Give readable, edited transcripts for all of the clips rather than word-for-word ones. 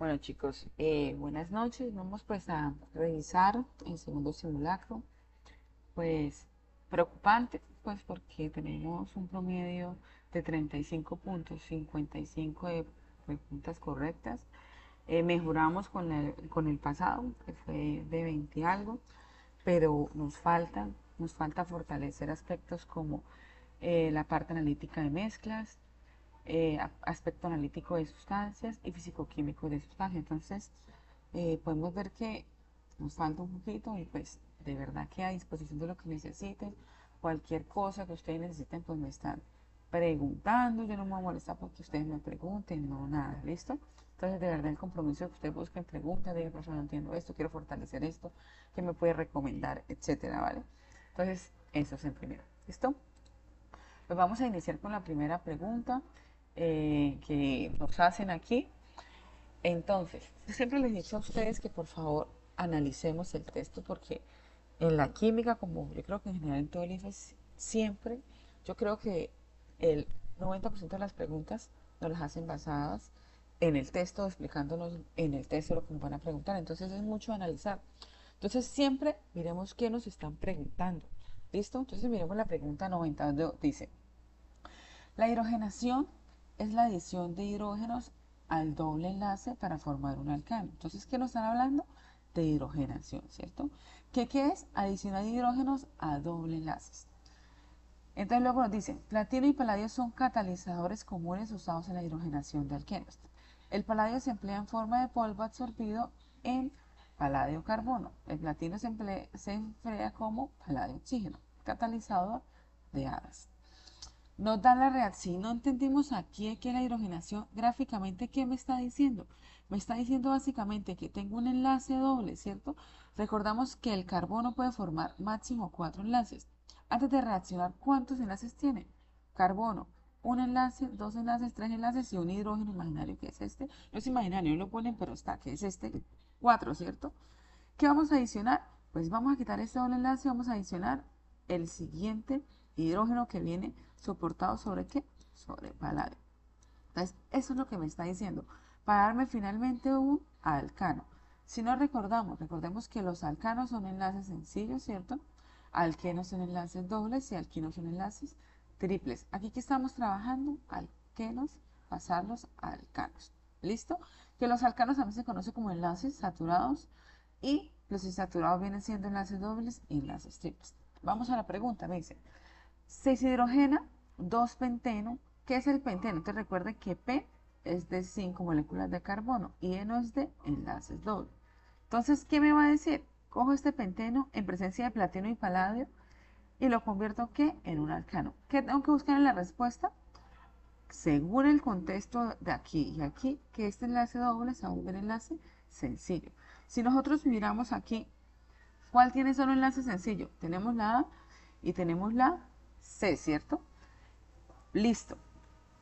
Bueno chicos, buenas noches. Vamos pues a revisar el segundo simulacro. Pues preocupante, pues porque tenemos un promedio de 35,55 de preguntas correctas. Mejoramos con el pasado, que fue de 20 y algo, pero nos falta fortalecer aspectos como la parte analítica de mezclas, aspecto analítico de sustancias y físico-químico de sustancias. Entonces, podemos ver que nos falta un poquito y pues de verdad que a disposición de lo que necesiten, cualquier cosa que ustedes necesiten, pues me están preguntando. Yo no me voy a molestar porque ustedes me pregunten, no nada, ¿listo? Entonces, de verdad, el compromiso que ustedes busquen, pregunten, digan, profesor, no entiendo esto, quiero fortalecer esto, ¿qué me puede recomendar, etcétera, ¿vale? Entonces, eso es en primero, ¿listo? Pues vamos a iniciar con la primera pregunta que nos hacen aquí. Entonces, yo siempre les he dicho a ustedes que por favor analicemos el texto porque en la química, como yo creo que en general en todo el IFES, siempre, yo creo que el 90% de las preguntas nos las hacen basadas en el texto, explicándonos en el texto lo que nos van a preguntar. Entonces es mucho analizar. Entonces siempre miremos qué nos están preguntando. ¿Listo? Entonces miremos la pregunta 90, donde dice, la hidrogenación es la adición de hidrógenos al doble enlace para formar un alcano. Entonces, ¿qué nos están hablando? De hidrogenación, ¿cierto? ¿Qué es? Adicionar hidrógenos a doble enlaces. Entonces luego nos dicen, platino y paladio son catalizadores comunes usados en la hidrogenación de alquenos. El paladio se emplea en forma de polvo absorbido en paladio-carbono. El platino se emplea como paladio-oxígeno, catalizador de hadas. Nos da la reacción. No entendimos aquí que la hidrogenación gráficamente, ¿qué me está diciendo? Me está diciendo básicamente que tengo un enlace doble, ¿cierto? Recordamos que el carbono puede formar máximo 4 enlaces. Antes de reaccionar, ¿cuántos enlaces tiene? Carbono, un enlace, dos enlaces, tres enlaces y un hidrógeno imaginario, que es este. No es imaginario, no lo ponen, pero está, que es este, 4, ¿cierto? ¿Qué vamos a adicionar? Pues vamos a quitar este doble enlace y vamos a adicionar el siguiente hidrógeno que viene soportado sobre qué? Sobre paladio. Entonces, eso es lo que me está diciendo. Para darme finalmente un alcano. Si no recordemos que los alcanos son enlaces sencillos, ¿cierto? Alquenos son enlaces dobles y alquinos son enlaces triples. Aquí que estamos trabajando, alquenos, pasarlos a alcanos. ¿Listo? Que los alcanos también se conocen como enlaces saturados y los insaturados vienen siendo enlaces dobles y enlaces triples. Vamos a la pregunta, me dice, se hidrogena 2-penteno. ¿Qué es el penteno? Entonces recuerden que P es de 5 moléculas de carbono y Eno es de enlaces dobles. Entonces, ¿qué me va a decir? Cojo este penteno en presencia de platino y paladio y lo convierto ¿qué? En un alcano. ¿Qué tengo que buscar en la respuesta? Según el contexto de aquí y aquí, que este enlace doble se va a volver enlace sencillo. Si nosotros miramos aquí, ¿cuál tiene solo enlace sencillo? Tenemos la A y tenemos la C, ¿cierto? Listo.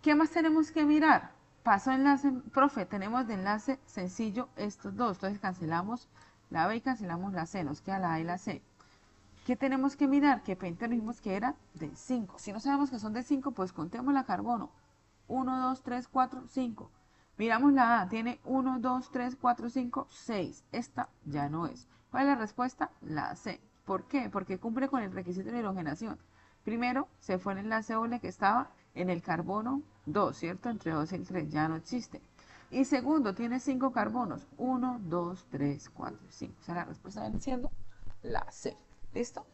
¿Qué más tenemos que mirar? Paso enlace, profe, tenemos de enlace sencillo estos dos. Entonces cancelamos la B y cancelamos la C, nos queda la A y la C. ¿Qué tenemos que mirar? Que penteno dijimos que era de 5. Si no sabemos que son de 5, pues contemos la carbono. 1, 2, 3, 4, 5. Miramos la A, tiene 1, 2, 3, 4, 5, 6. Esta ya no es. ¿Cuál es la respuesta? La C. ¿Por qué? Porque cumple con el requisito de hidrogenación. Primero, se fue el enlace doble que estaba en el carbono 2, ¿cierto? Entre 2 y el 3 ya no existe. Y segundo, tiene 5 carbonos. 1, 2, 3, 4, 5. O sea, la respuesta viene siendo la C. ¿Listo?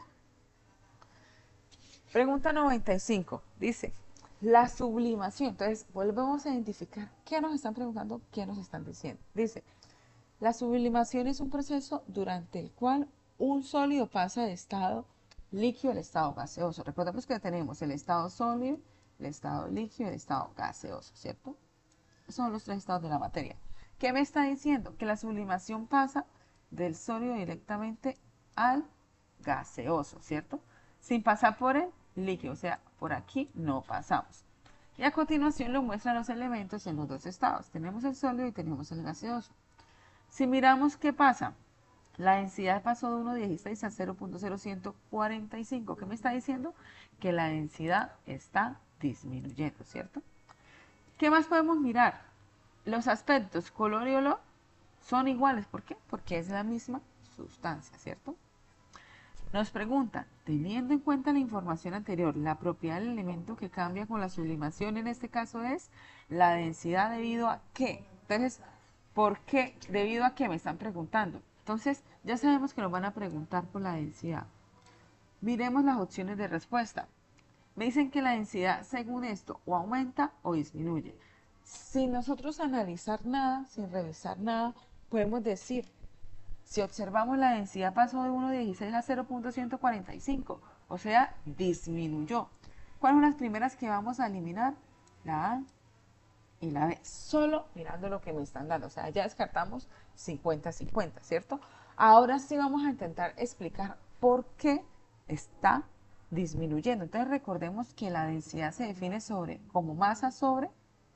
Pregunta 95. Dice, la sublimación. Entonces, volvemos a identificar qué nos están preguntando, qué nos están diciendo. Dice, la sublimación es un proceso durante el cual un sólido pasa de estado líquido al estado gaseoso. Recordemos que tenemos el estado sólido, el estado líquido y el estado gaseoso, ¿cierto? Esos son los tres estados de la materia. ¿Qué me está diciendo? Que la sublimación pasa del sólido directamente al gaseoso, ¿cierto? Sin pasar por el líquido, o sea, por aquí no pasamos. Y a continuación lo muestran los elementos en los dos estados. Tenemos el sólido y tenemos el gaseoso. Si miramos qué pasa, la densidad pasó de 1,16 a 0,0145. ¿Qué me está diciendo? Que la densidad está disminuyendo, ¿cierto? ¿Qué más podemos mirar? Los aspectos color y olor. son iguales. ¿Por qué? Porque es la misma sustancia, ¿cierto? Nos pregunta, teniendo en cuenta la información anterior, la propiedad del elemento que cambia con la sublimación en este caso es la densidad debido a qué. Entonces, ¿por qué? ¿Debido a qué? Me están preguntando. Entonces, ya sabemos que nos van a preguntar por la densidad. Miremos las opciones de respuesta. Me dicen que la densidad, según esto, o aumenta o disminuye. Sin nosotros analizar nada, sin revisar nada, podemos decir, si observamos la densidad pasó de 1,16 a 0,145, o sea, disminuyó. ¿Cuáles son las primeras que vamos a eliminar? La A y la B, solo mirando lo que me están dando. O sea, ya descartamos 50-50, ¿cierto? Ahora sí vamos a intentar explicar por qué está disminuyendo. Entonces recordemos que la densidad se define como masa sobre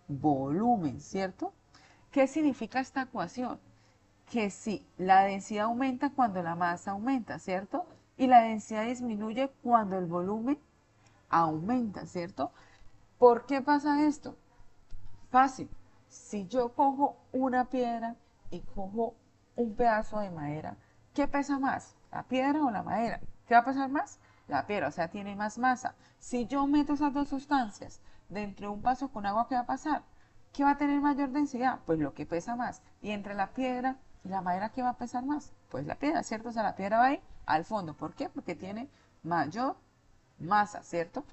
volumen, ¿cierto? ¿Qué significa esta ecuación? Que si la densidad aumenta cuando la masa aumenta, ¿cierto? Y la densidad disminuye cuando el volumen aumenta, ¿cierto? ¿Por qué pasa esto? Fácil. Si yo cojo una piedra y cojo un pedazo de madera, ¿qué pesa más? ¿La piedra o la madera? ¿Qué va a pesar más? La piedra, o sea, tiene más masa. Si yo meto esas dos sustancias dentro de un vaso con agua, ¿qué va a pasar? ¿Qué va a tener mayor densidad? Pues lo que pesa más. Y entre la piedra y la madera, ¿qué va a pesar más? Pues la piedra, ¿cierto? O sea, la piedra va a ir al fondo. ¿Por qué? Porque tiene mayor masa, ¿cierto?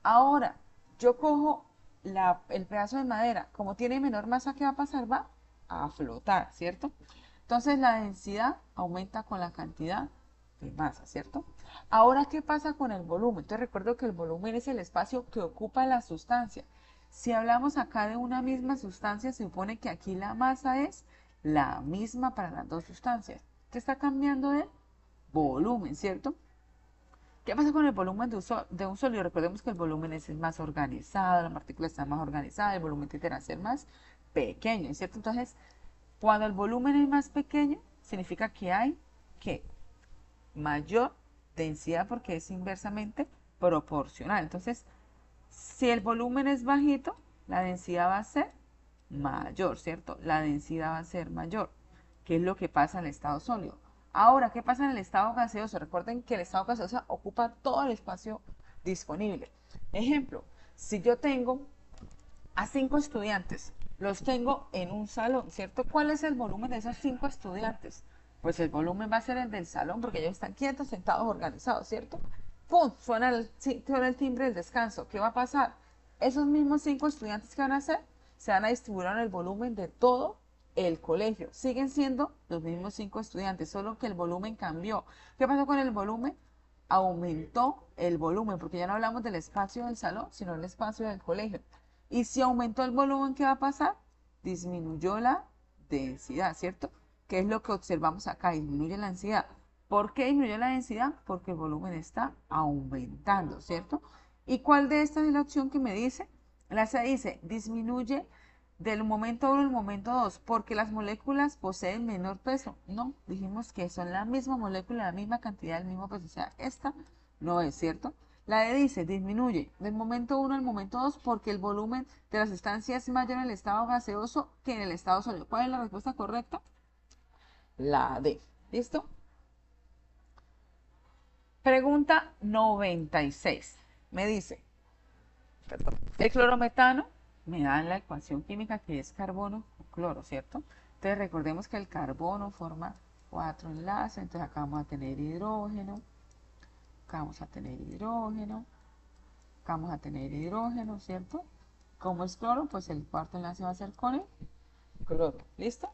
Ahora, yo cojo el pedazo de madera, como tiene menor masa, ¿qué va a pasar? Va a flotar, ¿cierto? Entonces la densidad aumenta con la cantidad de masa, ¿cierto? Ahora, ¿qué pasa con el volumen? Entonces recuerdo que el volumen es el espacio que ocupa la sustancia. Si hablamos acá de una misma sustancia, se supone que aquí la masa es la misma para las dos sustancias. ¿Qué está cambiando el volumen, cierto? ¿Qué pasa con el volumen de un sólido? Recordemos que el volumen es más organizado, la partícula está más organizada, el volumen tiende a ser más pequeño, ¿cierto? Entonces, cuando el volumen es más pequeño, significa que hay ¿qué? Mayor densidad porque es inversamente proporcional. Entonces, si el volumen es bajito, la densidad va a ser mayor, ¿cierto? La densidad va a ser mayor, que es lo que pasa en el estado sólido. Ahora, ¿qué pasa en el estado gaseoso? Recuerden que el estado gaseoso ocupa todo el espacio disponible. Ejemplo, si yo tengo a 5 estudiantes, los tengo en un salón, ¿cierto? ¿Cuál es el volumen de esos 5 estudiantes? Pues el volumen va a ser el del salón porque ellos están quietos, sentados, organizados, ¿cierto? ¡Pum! Suena el timbre del descanso. ¿Qué va a pasar? Esos mismos 5 estudiantes que van a hacer se van a distribuir en el volumen de todo el colegio. Siguen siendo los mismos 5 estudiantes, solo que el volumen cambió. ¿Qué pasó con el volumen? Aumentó el volumen, porque ya no hablamos del espacio del salón, sino del espacio del colegio. Y si aumentó el volumen, ¿qué va a pasar? Disminuyó la densidad, ¿cierto? ¿Qué es lo que observamos acá? Disminuye la densidad. ¿Por qué disminuyó la densidad? Porque el volumen está aumentando, ¿cierto? ¿Y cuál de estas es la opción que me dice? La C dice, disminuye del momento 1 al momento 2, porque las moléculas poseen menor peso. No, dijimos que son la misma molécula, la misma cantidad, el mismo peso. O sea, esta no es, ¿cierto? La D dice, disminuye del momento 1 al momento 2 porque el volumen de la sustancia es mayor en el estado gaseoso que en el estado sólido. ¿Cuál es la respuesta correcta? La D. ¿Listo? Pregunta 96. Me dice, perdón, el clorometano me da la ecuación química que es carbono con cloro, ¿cierto? Entonces recordemos que el carbono forma 4 enlaces, entonces acá vamos a tener hidrógeno, acá vamos a tener hidrógeno, acá vamos a tener hidrógeno, ¿cierto? Como es cloro, pues el cuarto enlace va a ser con el cloro, ¿listo?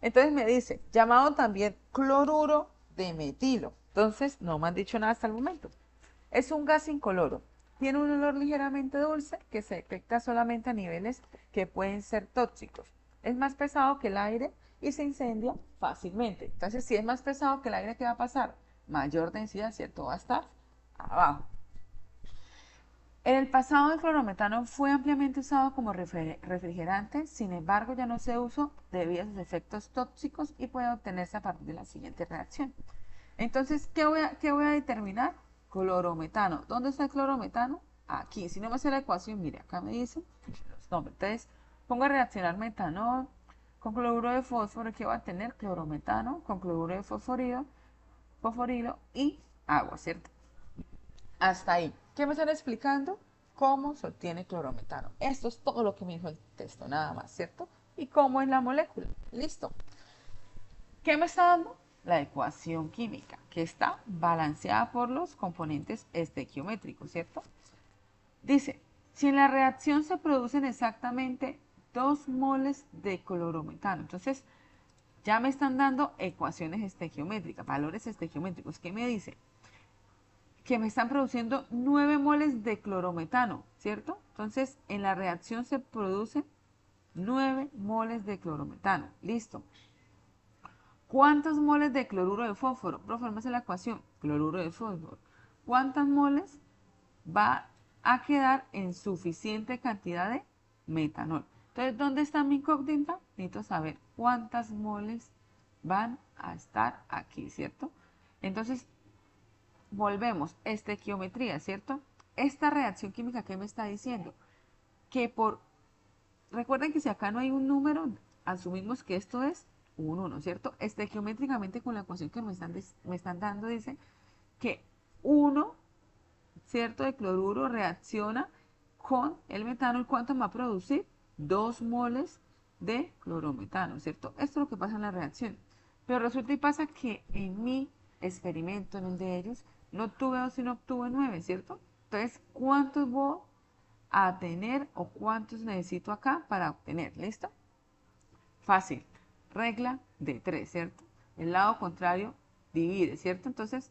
Entonces me dice, llamado también cloruro de metilo. Entonces, no me han dicho nada hasta el momento. Es un gas incoloro. Tiene un olor ligeramente dulce que se detecta solamente a niveles que pueden ser tóxicos. Es más pesado que el aire y se incendia fácilmente. Entonces, si es más pesado que el aire, ¿qué va a pasar? Mayor densidad, ¿cierto? Va a estar abajo. En el pasado el clorometano fue ampliamente usado como refrigerante, sin embargo ya no se usa debido a sus efectos tóxicos y puede obtenerse a partir de la siguiente reacción. Entonces, ¿qué voy a determinar? Clorometano. ¿Dónde está el clorometano? Aquí. Si no me hace la ecuación, mire, acá me dice los nombres. Entonces, pongo a reaccionar metanol Con cloruro de fósforo, ¿qué va a tener? Clorometano, con cloruro de fosforilo y agua, ¿cierto? Hasta ahí. ¿Qué me están explicando? Cómo se obtiene clorometano. Esto es todo lo que me dijo el texto, nada más, ¿cierto? Y cómo es la molécula. Listo. ¿Qué me está dando? La ecuación química, que está balanceada por los componentes estequiométricos, ¿cierto? Dice, si en la reacción se producen exactamente 2 moles de clorometano, entonces ya me están dando ecuaciones estequiométricas, valores estequiométricos. ¿Qué me dice? Que me están produciendo 9 moles de clorometano, ¿cierto? Entonces, en la reacción se producen 9 moles de clorometano. Listo. ¿Cuántos moles de cloruro de fósforo? Profe, la ecuación. Cloruro de fósforo. ¿Cuántas moles va a quedar en suficiente cantidad de metanol? Entonces, ¿dónde está mi incógnita? Necesito saber cuántas moles van a estar aquí, ¿cierto? Entonces, volvemos, estequiometría, ¿cierto? Esta reacción química, ¿qué me está diciendo? Que recuerden que si acá no hay un número, asumimos que esto es un 1, ¿cierto? Estequiométricamente con la ecuación que me están dando dice que 1, ¿cierto? De cloruro reacciona con el metano, ¿y cuánto me va a producir? 2 moles de clorometano, ¿cierto? Esto es lo que pasa en la reacción. Pero resulta y pasa que en mi experimento, en el de ellos, no obtuve 2, sino obtuve 9, ¿cierto? Entonces, ¿cuántos voy a tener o cuántos necesito acá para obtener? ¿Listo? Fácil. Regla de 3, ¿cierto? El lado contrario divide, ¿cierto? Entonces,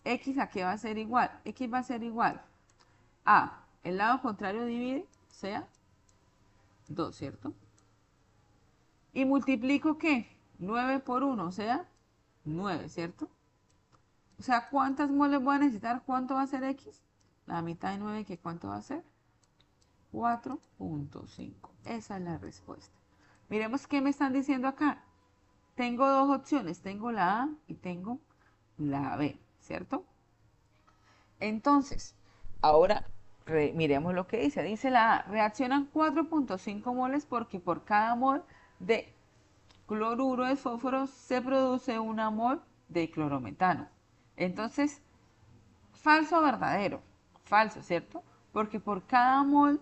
X a qué va a ser igual. X va a ser igual a el lado contrario divide, o sea, 2, ¿cierto? Y multiplico ¿qué? 9 por 1, o sea, 9, ¿cierto? O sea, ¿cuántas moles voy a necesitar? ¿Cuánto va a ser X? La mitad de 9, ¿que cuánto va a ser? 4.5. Esa es la respuesta. Miremos qué me están diciendo acá. Tengo dos opciones, tengo la A y tengo la B, ¿cierto? Entonces, ahora miremos lo que dice. Dice la A, reaccionan 4.5 moles porque por cada mol de cloruro de fósforo se produce una mol de clorometano. Entonces, falso o verdadero. Falso, ¿cierto? Porque por cada mol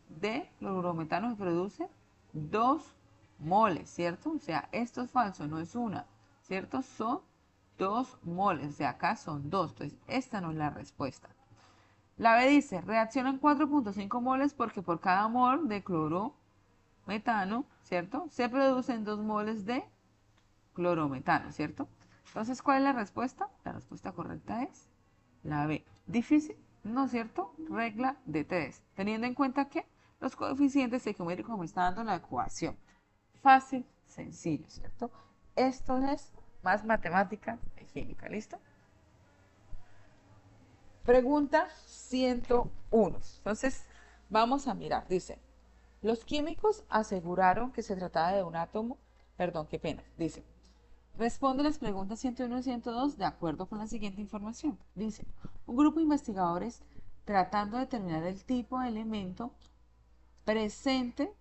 de clorometano se produce 2 moles, ¿cierto? O sea, esto es falso, no es una, ¿cierto? Son 2 moles, o sea, acá son 2. Entonces, esta no es la respuesta. La B dice, reaccionan 4.5 moles porque por cada mol de clorometano, ¿cierto? Se producen 2 moles de clorometano, ¿cierto? Entonces, ¿cuál es la respuesta? La respuesta correcta es la B. ¿Difícil? No, ¿cierto? Regla de 3. Teniendo en cuenta que los coeficientes estequiométricos me están dando la ecuación. Fácil, sencillo, ¿cierto? Esto es más matemática y química, ¿listo? Pregunta 101. Entonces, vamos a mirar. Dice, los químicos aseguraron que se trataba de un átomo, perdón, qué pena. Dice, responde las preguntas 101 y 102 de acuerdo con la siguiente información. Dice, un grupo de investigadores tratando de determinar el tipo de elemento presente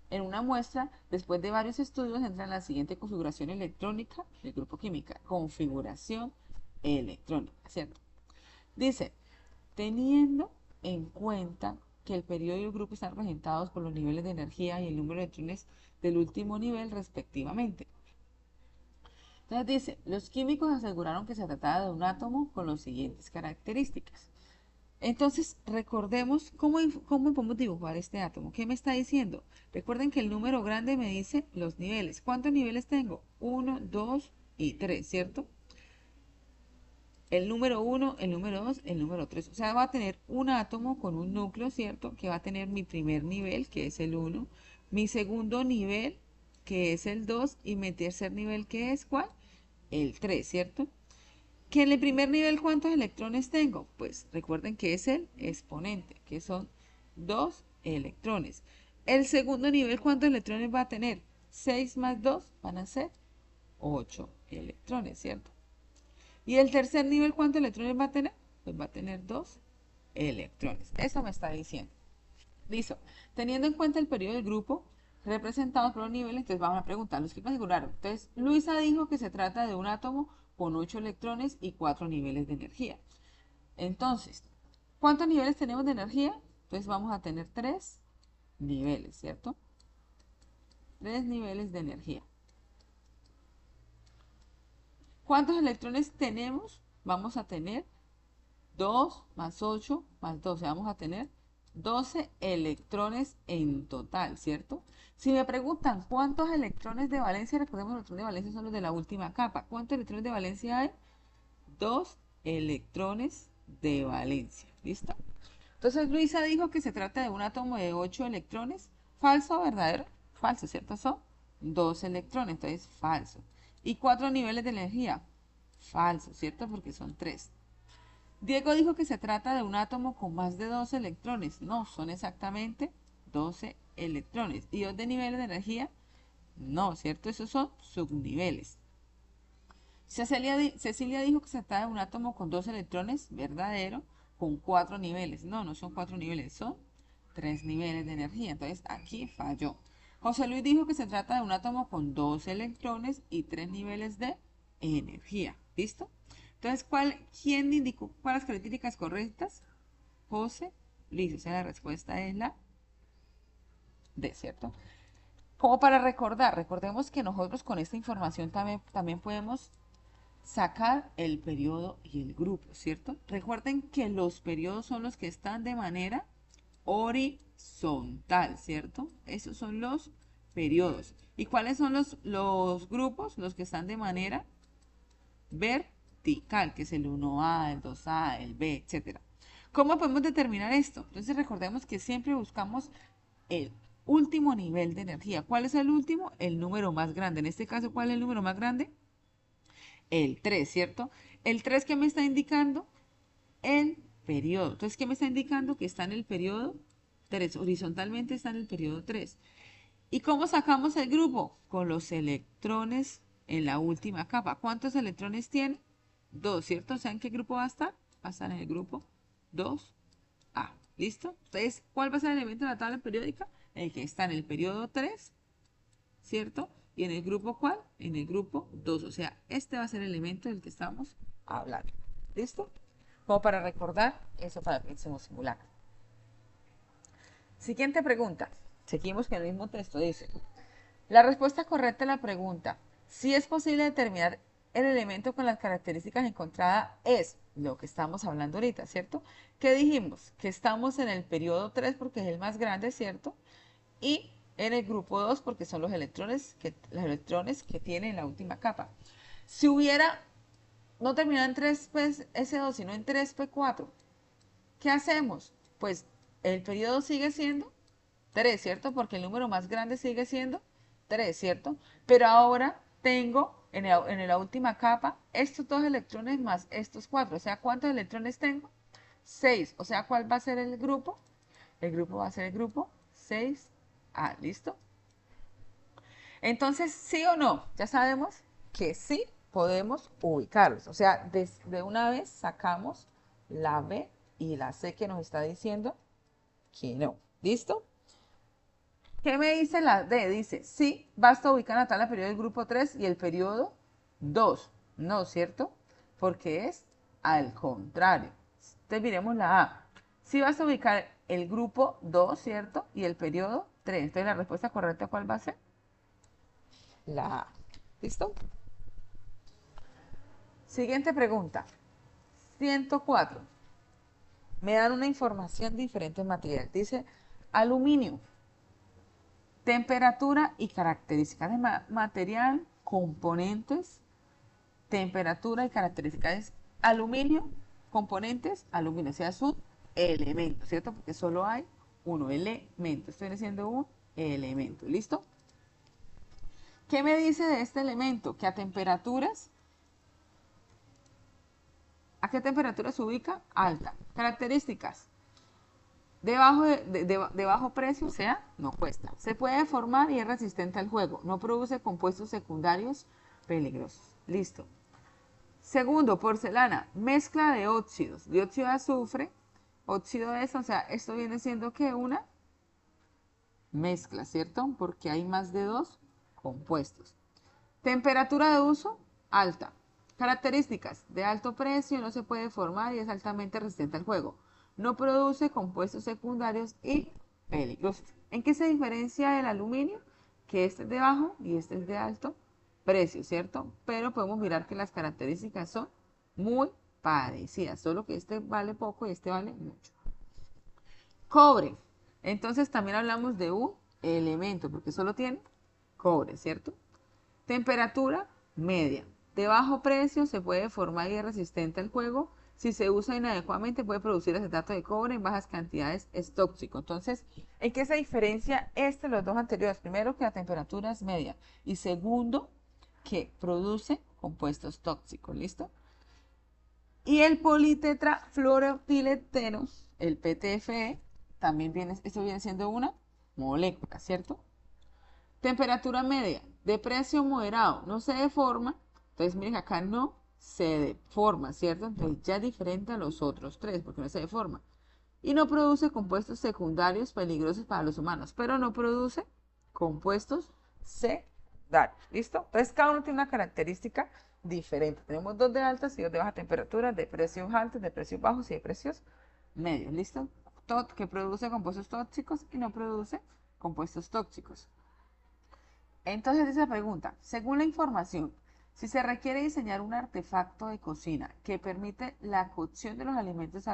en una muestra, después de varios estudios, entra en la siguiente configuración electrónica del grupo química. Configuración electrónica, ¿cierto? Dice, teniendo en cuenta que el periodo y el grupo están representados por los niveles de energía y el número de electrones del último nivel respectivamente. Entonces dice, los químicos aseguraron que se trataba de un átomo con las siguientes características. Entonces, recordemos cómo podemos dibujar este átomo. ¿Qué me está diciendo? Recuerden que el número grande me dice los niveles. ¿Cuántos niveles tengo? 1, 2 y 3, ¿cierto? El número 1, el número 2, el número 3. O sea, va a tener un átomo con un núcleo, ¿cierto? Que va a tener mi primer nivel, que es el 1, mi segundo nivel, que es el 2, y mi tercer nivel, que es ¿cuál? El 3, ¿cierto? Que en el primer nivel, ¿cuántos electrones tengo? Pues recuerden que es el exponente, que son 2 electrones. El segundo nivel, ¿cuántos electrones va a tener? 6 más 2 van a ser 8 electrones, ¿cierto? Y el tercer nivel, ¿cuántos electrones va a tener? Pues va a tener 2 electrones. Eso me está diciendo. Listo. Teniendo en cuenta el periodo del grupo, representados por los niveles, entonces vamos a preguntar, los que me aseguraron. Entonces, Luisa dijo que se trata de un átomo con 8 electrones y 4 niveles de energía. Entonces, ¿cuántos niveles tenemos de energía? Entonces vamos a tener 3 niveles, ¿cierto? 3 niveles de energía. ¿Cuántos electrones tenemos? Vamos a tener 2 más 8 más 12. Vamos a tener 12 electrones en total, ¿cierto? Si me preguntan cuántos electrones de valencia, recordemos los electrones de valencia son los de la última capa. ¿Cuántos electrones de valencia hay? 2 electrones de valencia, ¿listo? Entonces Luisa dijo que se trata de un átomo de 8 electrones. ¿Falso o verdadero? Falso, ¿cierto? Son 2 electrones, entonces falso. ¿Y 4 niveles de energía? Falso, ¿cierto? Porque son 3. Diego dijo que se trata de un átomo con más de 12 electrones. No, son exactamente 12 electrones. ¿Y 2 de niveles de energía? No, ¿cierto? Esos son subniveles. Cecilia dijo que se trata de un átomo con 2 electrones, verdadero, con 4 niveles. No, no son 4 niveles, son 3 niveles de energía. Entonces aquí falló. José Luis dijo que se trata de un átomo con 2 electrones y 3 niveles de energía. ¿Listo? Entonces, ¿quién indicó cuáles características correctas? José Luis. O sea, la respuesta es la D, ¿cierto? Como para recordar, recordemos que nosotros con esta información también podemos sacar el periodo y el grupo, ¿cierto? Recuerden que los periodos son los que están de manera horizontal, ¿cierto? Esos son los periodos. ¿Y cuáles son los grupos? Los que están de manera vertical, que es el 1A, el 2A, el B, etc. ¿Cómo podemos determinar esto? Entonces recordemos que siempre buscamos el último nivel de energía. ¿Cuál es el último? El número más grande. En este caso, ¿cuál es el número más grande? El 3, ¿cierto? El 3, ¿qué me está indicando? El periodo. Entonces, ¿qué me está indicando? Que está en el periodo 3. Horizontalmente está en el periodo 3. ¿Y cómo sacamos el grupo? Con los electrones en la última capa. ¿Cuántos electrones tiene? 2, ¿cierto? O sea, ¿en qué grupo va a estar? Va a estar en el grupo 2A. ¿Listo? Entonces, ¿cuál va a ser el elemento de la tabla periódica? El que está en el periodo 3, ¿cierto? ¿Y en el grupo cuál? En el grupo 2. O sea, este va a ser el elemento del que estamos hablando. ¿Listo? Como para recordar eso para el próximo simulacro. Siguiente pregunta. Seguimos con el mismo texto. Dice, la respuesta correcta a la pregunta, si es posible determinar el elemento con las características encontradas, es lo que estamos hablando ahorita, ¿cierto? ¿Qué dijimos? Que estamos en el periodo 3 porque es el más grande, ¿cierto? Y en el grupo 2 porque son los electrones que tiene la última capa. Si hubiera no terminado en 3S2, sino en 3P4, ¿qué hacemos? Pues el periodo sigue siendo 3, ¿cierto? Porque el número más grande sigue siendo 3, ¿cierto? Pero ahora tengo en la última capa estos 2 electrones más estos 4. O sea, ¿cuántos electrones tengo? 6. O sea, ¿cuál va a ser el grupo? El grupo va a ser el grupo 6A. ¿Listo? Entonces, ¿sí o no? Ya sabemos que sí podemos ubicarlos. O sea, de una vez sacamos la B y la C que nos está diciendo que no. ¿Listo? ¿Qué me dice la D? Dice, sí, basta ubicar la tabla periodo del grupo 3 y el periodo 2. No, ¿cierto? Porque es al contrario. Entonces miremos la A. Sí basta ubicar el grupo 2, ¿cierto? Y el periodo 3. Entonces la respuesta correcta, ¿cuál va a ser? La A. ¿Listo? Siguiente pregunta. 104. Me dan una información de diferentes materiales. Dice aluminio. Temperatura y características de material, componentes, temperatura y características. Aluminio, componentes, aluminio, o sea, es un elemento, ¿cierto? Porque solo hay uno, elemento. Esto viene siendo un elemento, ¿listo? ¿Qué me dice de este elemento? Que a temperaturas, ¿a qué temperatura se ubica? Alta. Características. De bajo precio, o sea, no cuesta. Se puede formar y es resistente al juego. No produce compuestos secundarios peligrosos. Listo. Segundo, porcelana. Mezcla de óxidos. Dióxido de azufre, óxido de eso, o sea, esto viene siendo que una mezcla, ¿cierto? Porque hay más de 2 compuestos. Temperatura de uso alta. Características: de alto precio, no se puede formar y es altamente resistente al fuego. No produce compuestos secundarios y peligrosos. ¿En qué se diferencia el aluminio? Que este es de bajo y este es de alto precio, ¿cierto? Pero podemos mirar que las características son muy parecidas, solo que este vale poco y este vale mucho. Cobre. Entonces también hablamos de un elemento, porque solo tiene cobre, ¿cierto? Temperatura media. De bajo precio, se puede formar y es resistente al fuego. Si se usa inadecuadamente, puede producir acetato de cobre en bajas cantidades, es tóxico. Entonces, ¿en qué se diferencia los dos anteriores? Primero, que la temperatura es media. Y segundo, que produce compuestos tóxicos. ¿Listo? Y el politetrafluoroetileteno, el PTFE, también esto viene siendo una molécula, ¿cierto? Temperatura media, de precio moderado, no se deforma. Entonces, miren, acá no se deforma, ¿cierto? Entonces, ya es diferente a los otros tres, porque no se deforma. Y no produce compuestos secundarios peligrosos para los humanos, pero no produce compuestos secundarios. ¿Listo? Entonces, cada uno tiene una característica diferente. Tenemos dos de altas y dos de baja temperatura, de precios altos, de precios bajos y de precios medios. ¿Listo? Todo que produce compuestos tóxicos y no produce compuestos tóxicos. Entonces dice la pregunta: según la información, si se requiere diseñar un artefacto de cocina que permite la cocción de los alimentos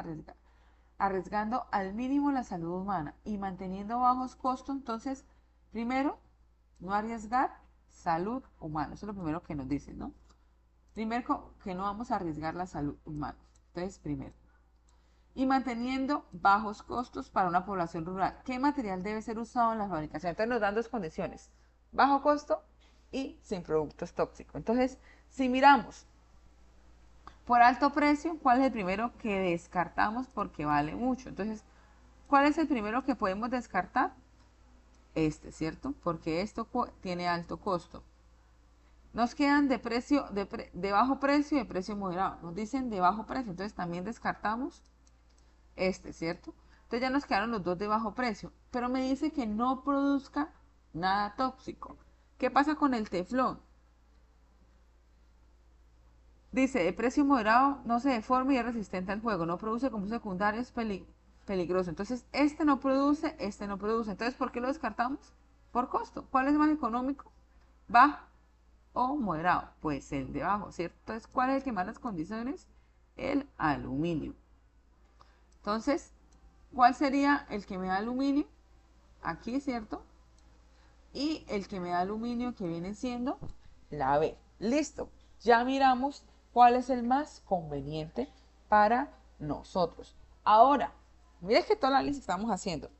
arriesgando al mínimo la salud humana y manteniendo bajos costos, entonces, primero, no arriesgar salud humana. Eso es lo primero que nos dicen, ¿no? Primero, que no vamos a arriesgar la salud humana. Entonces, primero. Y manteniendo bajos costos para una población rural. ¿Qué material debe ser usado en la fabricación? Entonces nos dan dos condiciones: bajo costo y sin productos tóxicos. Entonces, si miramos por alto precio, ¿cuál es el primero que descartamos porque vale mucho? Entonces, ¿cuál es el primero que podemos descartar? Este, ¿cierto? Porque esto tiene alto costo. Nos quedan de bajo precio y de precio moderado. Nos dicen de bajo precio, entonces también descartamos este, ¿cierto? Entonces ya nos quedaron los dos de bajo precio, pero me dice que no produzca nada tóxico. ¿Qué pasa con el teflón? Dice, de precio moderado, no se deforma y es resistente al fuego, no produce compuestos secundarios peligrosos. Entonces, este no produce, este no produce. Entonces, ¿por qué lo descartamos? Por costo. ¿Cuál es más económico? ¿Bajo o moderado? Pues el de bajo, ¿cierto? Entonces, ¿cuál es el que más las condiciones? El aluminio. Entonces, ¿cuál sería el que me da aluminio? Aquí, ¿cierto? Y el que me da aluminio, que viene siendo la B. Listo. Ya miramos cuál es el más conveniente para nosotros. Ahora, miren que toda la lista estamos haciendo.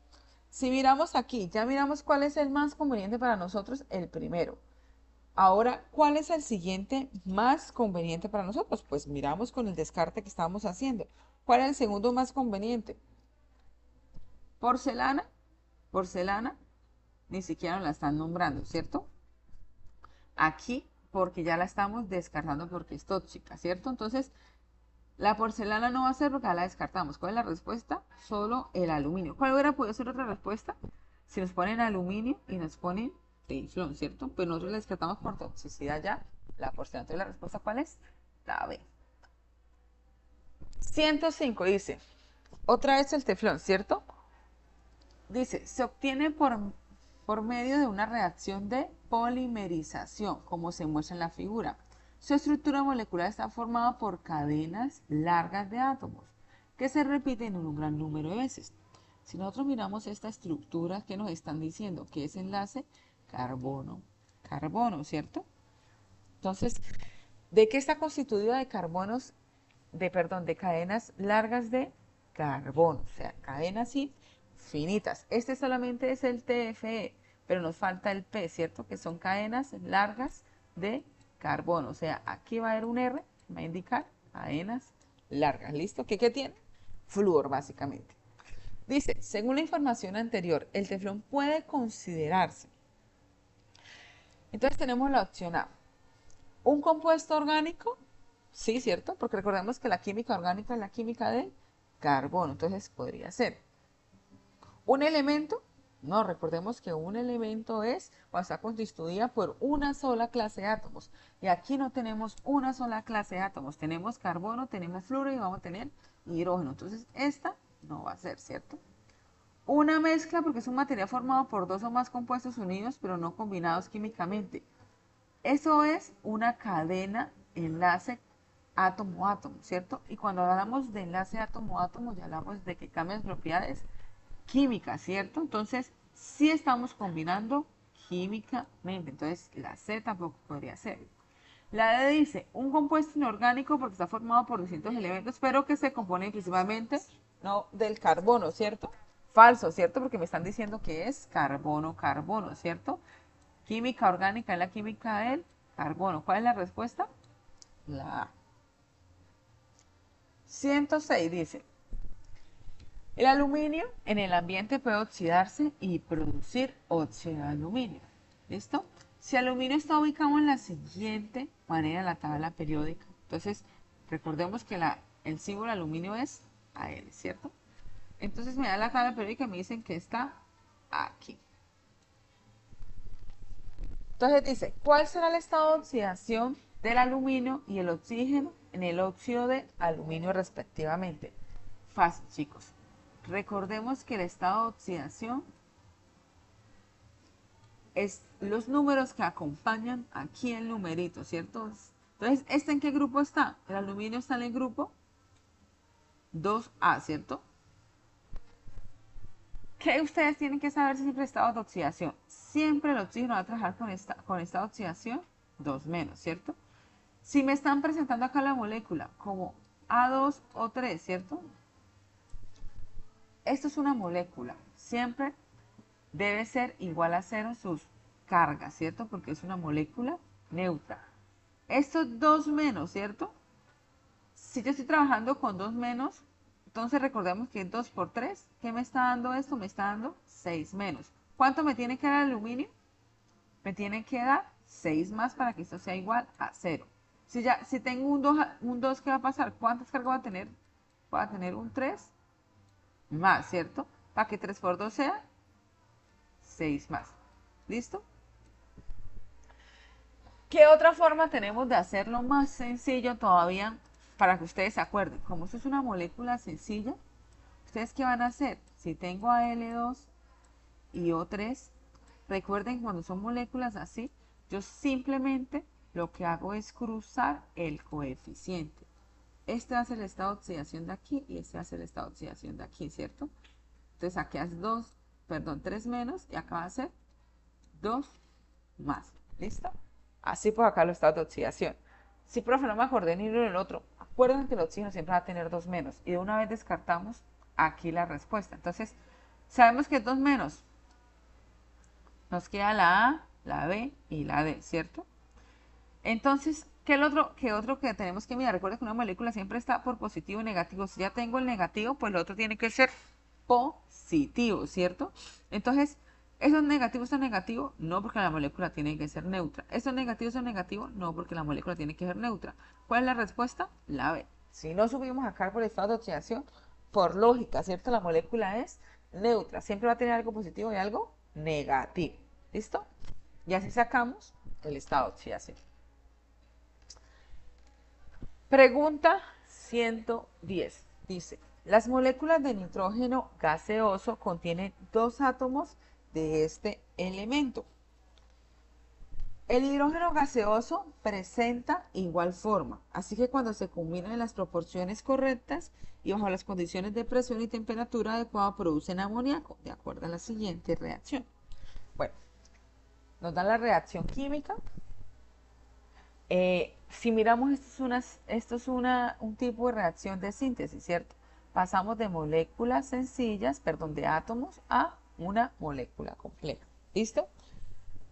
Si miramos aquí, ya miramos cuál es el más conveniente para nosotros, el primero. Ahora, ¿cuál es el siguiente más conveniente para nosotros? Pues miramos con el descarte que estamos haciendo. ¿Cuál es el segundo más conveniente? Porcelana. Porcelana, ni siquiera la están nombrando, ¿cierto? Aquí, porque ya la estamos descartando porque es tóxica, ¿cierto? Entonces, la porcelana no va a ser porque ya la descartamos. ¿Cuál es la respuesta? Solo el aluminio. ¿Cuál hubiera podido ser otra respuesta? Si nos ponen aluminio y nos ponen teflón, ¿cierto? Pues nosotros la descartamos por toxicidad ya la porcelana. Entonces, ¿la respuesta cuál es? La B. 105 dice, otra vez el teflón, ¿cierto? Dice, se obtiene por medio de una reacción de polimerización, como se muestra en la figura. Su estructura molecular está formada por cadenas largas de átomos que se repiten en un gran número de veces. Si nosotros miramos esta estructura, ¿qué nos están diciendo? Que es enlace carbono, ¿cierto? Entonces, ¿de qué está constituida de carbonos, de cadenas largas de carbono? O sea, cadenas infinitas. Este solamente es el TFE, pero nos falta el P, ¿cierto? Que son cadenas largas de carbono. O sea, aquí va a haber un R, va a indicar cadenas largas. ¿Listo? ¿Qué tiene? Flúor, básicamente. Dice, según la información anterior, el teflón puede considerarse. Entonces tenemos la opción A. ¿Un compuesto orgánico? Sí, ¿cierto? Porque recordemos que la química orgánica es la química de carbono. Entonces podría ser. ¿Un elemento? No, recordemos que un elemento es o está constituida por una sola clase de átomos. Y aquí no tenemos una sola clase de átomos. Tenemos carbono, tenemos flúor y vamos a tener hidrógeno. Entonces, esta no va a ser, ¿cierto? Una mezcla porque es un material formado por dos o más compuestos unidos, pero no combinados químicamente. Eso es una cadena enlace átomo-átomo, ¿cierto? Y cuando hablamos de enlace átomo-átomo, ya hablamos de que cambian propiedades químicas, ¿cierto? Entonces, sí estamos combinando químicamente. Entonces, la C tampoco podría ser. La D dice, un compuesto inorgánico porque está formado por distintos elementos, pero que se compone principalmente no del carbono, ¿cierto? Falso, ¿cierto? Porque me están diciendo que es carbono, carbono, ¿cierto? Química orgánica es la química del carbono. ¿Cuál es la respuesta? La A. 106 dice, el aluminio en el ambiente puede oxidarse y producir óxido de aluminio. ¿Listo? Si el aluminio está ubicado en la siguiente manera en la tabla periódica, entonces recordemos que el símbolo de aluminio es Al, ¿cierto? Entonces me da la tabla periódica y me dicen que está aquí. Entonces dice, ¿cuál será el estado de oxidación del aluminio y el oxígeno en el óxido de aluminio respectivamente? Fácil, chicos. Recordemos que el estado de oxidación es los números que acompañan aquí el numerito, ¿cierto? Entonces, ¿este en qué grupo está? El aluminio está en el grupo 2A, ¿cierto? ¿Qué ustedes tienen que saber siempre estado de oxidación? Siempre el oxígeno va a trabajar con estado de oxidación 2 menos, ¿cierto? Si me están presentando acá la molécula como A2 o 3, ¿cierto? Esto es una molécula. Siempre debe ser igual a cero sus cargas, ¿cierto? Porque es una molécula neutra. Esto es 2 menos, ¿cierto? Si yo estoy trabajando con 2 menos, entonces recordemos que 2 por 3, ¿qué me está dando esto? Me está dando 6 menos. ¿Cuánto me tiene que dar el aluminio? Me tiene que dar 6 más para que esto sea igual a 0. Si tengo un 2, ¿qué va a pasar? ¿Cuántas cargas va a tener? Va a tener un 3 más, ¿cierto? Para que 3 por 2 sea 6 más. ¿Listo? ¿Qué otra forma tenemos de hacerlo más sencillo todavía para que ustedes se acuerden? Como esto es una molécula sencilla, ¿ustedes qué van a hacer? Si tengo Al2 y O3, recuerden cuando son moléculas así, yo simplemente lo que hago es cruzar el coeficiente. Este hace el estado de oxidación de aquí y este hace el estado de oxidación de aquí, ¿cierto? Entonces aquí hace 3 menos y acá va a ser 2 más. ¿Listo? Así pues acá los estados de oxidación. Si, profe, no me acordé ni uno ni el otro, acuérdense que el oxígeno siempre va a tener 2 menos. Y de una vez descartamos aquí la respuesta. Entonces, sabemos que es 2 menos. Nos queda la A, la B y la D, ¿cierto? Entonces, ¿qué otro que tenemos que mirar? Recuerden que una molécula siempre está por positivo y negativo. Si ya tengo el negativo, pues el otro tiene que ser positivo, ¿cierto? Entonces, ¿eso es negativo? No, porque la molécula tiene que ser neutra. ¿Eso es negativo? No, porque la molécula tiene que ser neutra. ¿Cuál es la respuesta? La B. Si no subimos acá por el estado de oxidación, por lógica, ¿cierto? La molécula es neutra. Siempre va a tener algo positivo y algo negativo. ¿Listo? Y así sacamos el estado de oxidación. Pregunta 110. Dice, las moléculas de nitrógeno gaseoso contienen 2 átomos de este elemento. El hidrógeno gaseoso presenta igual forma, así que cuando se combinan en las proporciones correctas y bajo las condiciones de presión y temperatura adecuada producen amoníaco, de acuerdo a la siguiente reacción. Bueno, nos da la reacción química. Si miramos, esto es un tipo de reacción de síntesis, ¿cierto? Pasamos de moléculas sencillas, perdón, de átomos a una molécula compleja. ¿Listo?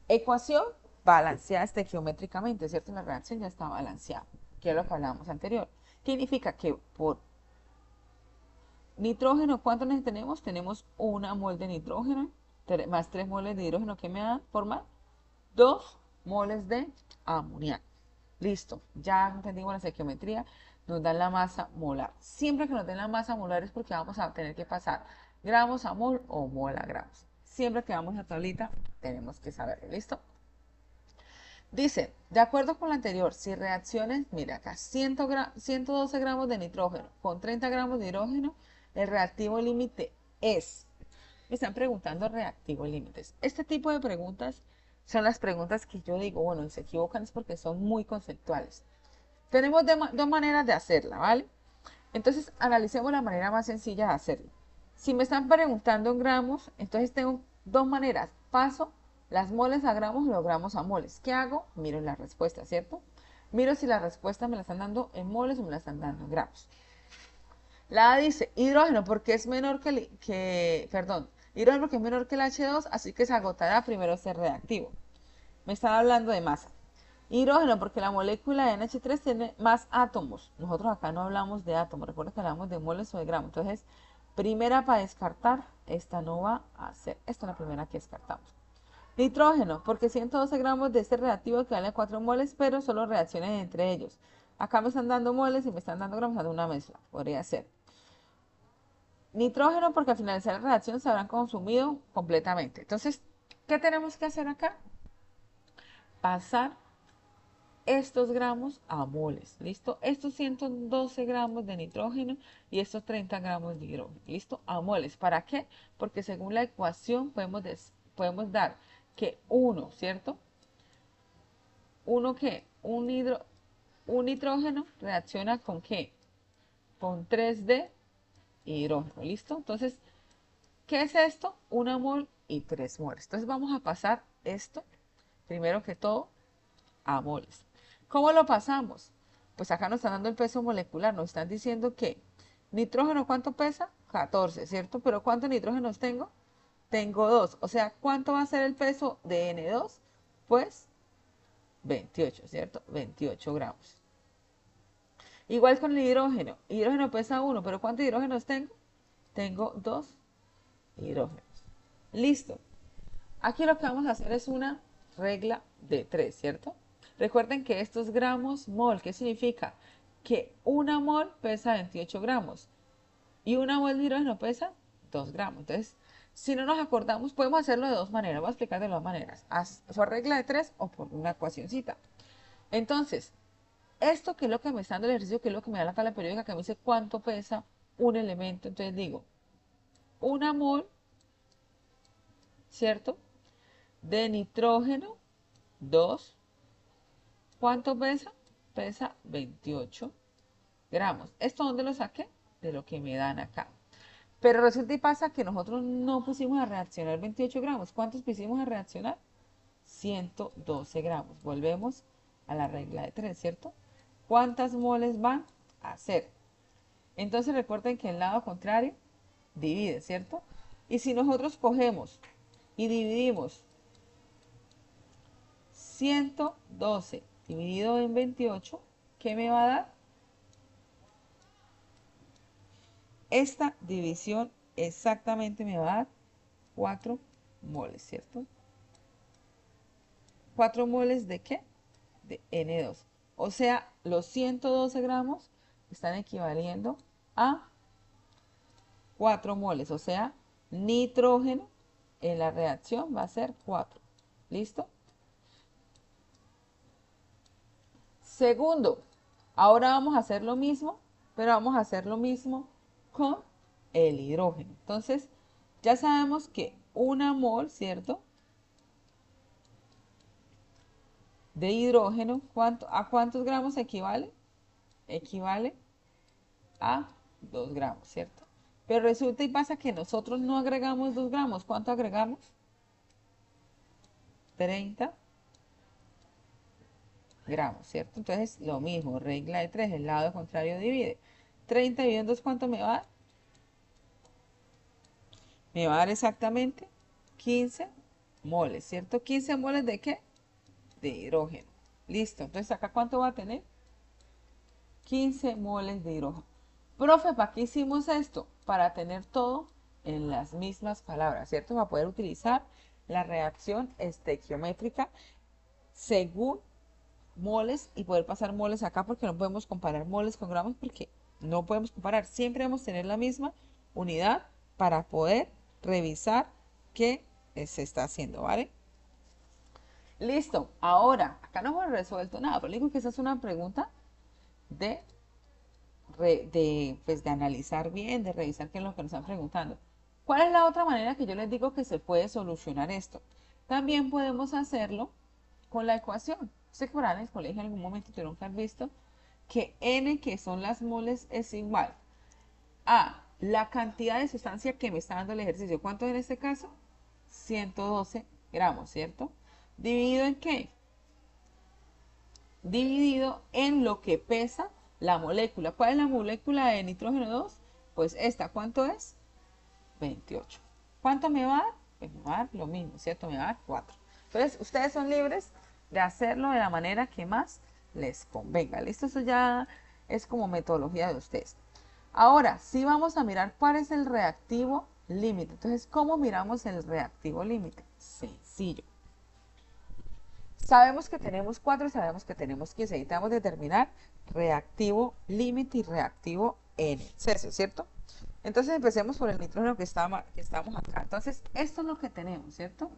Ecuación balanceada estequiométricamente, ¿cierto? La reacción ya está balanceada, que es lo que hablábamos anterior. ¿Qué significa? Que por nitrógeno, ¿cuánto tenemos? Tenemos 1 mol de nitrógeno más 3 moles de hidrógeno, que me da formar 2 moles de amoníaco. Listo, ya entendimos la estequiometría, nos dan la masa molar. Siempre que nos den la masa molar es porque vamos a tener que pasar gramos a mol o mol a gramos. siempre que vamos a tablita tenemos que saberlo, ¿listo? Dice, de acuerdo con lo anterior, si reacciones, mira acá, 112 gramos de nitrógeno con 30 gramos de hidrógeno, el reactivo límite es. Me están preguntando reactivo límites. Este tipo de preguntas son las preguntas que yo digo, bueno, y se equivocan es porque son muy conceptuales. Tenemos dos maneras de hacerla, ¿vale? Entonces, analicemos la manera más sencilla de hacerlo. Si me están preguntando en gramos, entonces tengo dos maneras. Paso las moles a gramos y los gramos a moles. ¿Qué hago? Miro la respuesta, ¿cierto? Miro si la respuesta me la están dando en moles o me la están dando en gramos. La A dice hidrógeno porque es menor hidrógeno porque es menor que el H2, así que se agotará primero ser reactivo. Me están hablando de masa. Hidrógeno porque la molécula de NH3 tiene más átomos. Nosotros acá no hablamos de átomos, recuerda que hablamos de moles o de gramos. Entonces, primera para descartar, esta no va a ser. Esta es la primera que descartamos. Nitrógeno, porque 112 gramos de este reactivo equivale a 4 moles, pero solo reacciones entre ellos. Acá me están dando moles y me están dando gramos, dando una mezcla. Podría ser. Nitrógeno, porque al finalizar la reacción se habrán consumido completamente. Entonces, ¿qué tenemos que hacer acá? Pasar estos gramos a moles, ¿listo? Estos 112 gramos de nitrógeno y estos 30 gramos de hidrógeno, ¿listo? A moles. ¿Para qué? Porque según la ecuación podemos dar que uno, ¿cierto? ¿Uno qué? Un nitrógeno reacciona con ¿qué? Con 3D hidrógeno, ¿listo? Entonces, ¿qué es esto? 1 mol y 3 moles. Entonces vamos a pasar esto, primero que todo, a moles. ¿Cómo lo pasamos? Pues acá nos están dando el peso molecular, nos están diciendo que nitrógeno, ¿cuánto pesa? 14, ¿cierto? Pero ¿cuántos nitrógenos tengo? Tengo 2. O sea, ¿cuánto va a ser el peso de N2? Pues 28, ¿cierto? 28 gramos. Igual con el hidrógeno. Hidrógeno pesa 1, pero ¿cuántos hidrógenos tengo? Tengo 2 hidrógenos. Listo. Aquí lo que vamos a hacer es una regla de 3, ¿cierto? Recuerden que estos gramos mol, ¿qué significa? Que una mol pesa 28 gramos y una mol de hidrógeno pesa 2 gramos. Entonces, si no nos acordamos, podemos hacerlo de dos maneras. Voy a explicar de dos maneras. Por regla de 3 o por una ecuacióncita. Entonces, esto que es lo que me está dando el ejercicio, que es lo que me da la tabla periódica, que me dice cuánto pesa un elemento. Entonces digo, una mol, ¿cierto? De nitrógeno, 2. ¿Cuánto pesa? Pesa 28 gramos. ¿Esto dónde lo saqué? De lo que me dan acá. Pero resulta y pasa que nosotros no pusimos a reaccionar 28 gramos. ¿Cuántos pusimos a reaccionar? 112 gramos. Volvemos a la regla de 3, ¿cierto? ¿Cuántas moles van a hacer? Entonces recuerden que el lado contrario divide, ¿cierto? Y si nosotros cogemos y dividimos 112 dividido en 28, ¿qué me va a dar? Esta división exactamente me va a dar 4 moles, ¿cierto? 4 moles ¿de qué? De N2. O sea, los 112 gramos están equivaliendo a 4 moles. O sea, nitrógeno en la reacción va a ser 4. ¿Listo? Segundo, ahora vamos a hacer lo mismo, pero vamos a hacer lo mismo con el hidrógeno. Entonces, ya sabemos que una mol, ¿cierto? De hidrógeno, ¿a cuántos gramos equivale? Equivale a 2 gramos, ¿cierto? Pero resulta y pasa que nosotros no agregamos 2 gramos. ¿Cuánto agregamos? 30 gramos, ¿cierto? Entonces, lo mismo, regla de 3, el lado contrario divide. 30 dividido en 2, ¿cuánto me va a dar? Me va a dar exactamente 15 moles, ¿cierto? ¿15 moles de qué? De hidrógeno. Listo. Entonces, ¿acá cuánto va a tener? 15 moles de hidrógeno. Profe, ¿para qué hicimos esto? Para tener todo en las mismas palabras, ¿cierto? Para poder utilizar la reacción estequiométrica según moles y poder pasar moles acá porque no podemos comparar moles con gramos porque no podemos comparar. Siempre vamos a tener la misma unidad para poder revisar que se está haciendo, ¿vale? Listo. Ahora, acá no hemos resuelto nada, pero digo que esa es una pregunta de, pues, de analizar bien, de revisar qué es lo que nos están preguntando. ¿Cuál es la otra manera que yo les digo que se puede solucionar esto? También podemos hacerlo con la ecuación. Sé que por ahí en el colegio en algún momento tuvieron que haber visto que n, que son las moles, es igual a la cantidad de sustancia que me está dando el ejercicio. ¿Cuánto es en este caso? 112 gramos, ¿cierto? ¿Dividido en qué? Dividido en lo que pesa la molécula. ¿Cuál es la molécula de nitrógeno 2? Pues esta, ¿cuánto es? 28. ¿Cuánto me va a dar? Pues me va a dar lo mismo, ¿cierto? Me va a dar 4. Entonces, ustedes son libres de hacerlo de la manera que más les convenga. ¿Listo? Eso ya es como metodología de ustedes. Ahora, sí vamos a mirar cuál es el reactivo límite. Entonces, ¿cómo miramos el reactivo límite? Sencillo. Sabemos que tenemos 4 y sabemos que tenemos 15. Necesitamos determinar reactivo límite y reactivo en exceso, ¿cierto? Entonces empecemos por el nitrógeno que estamos acá. Entonces, esto es lo que tenemos, ¿cierto?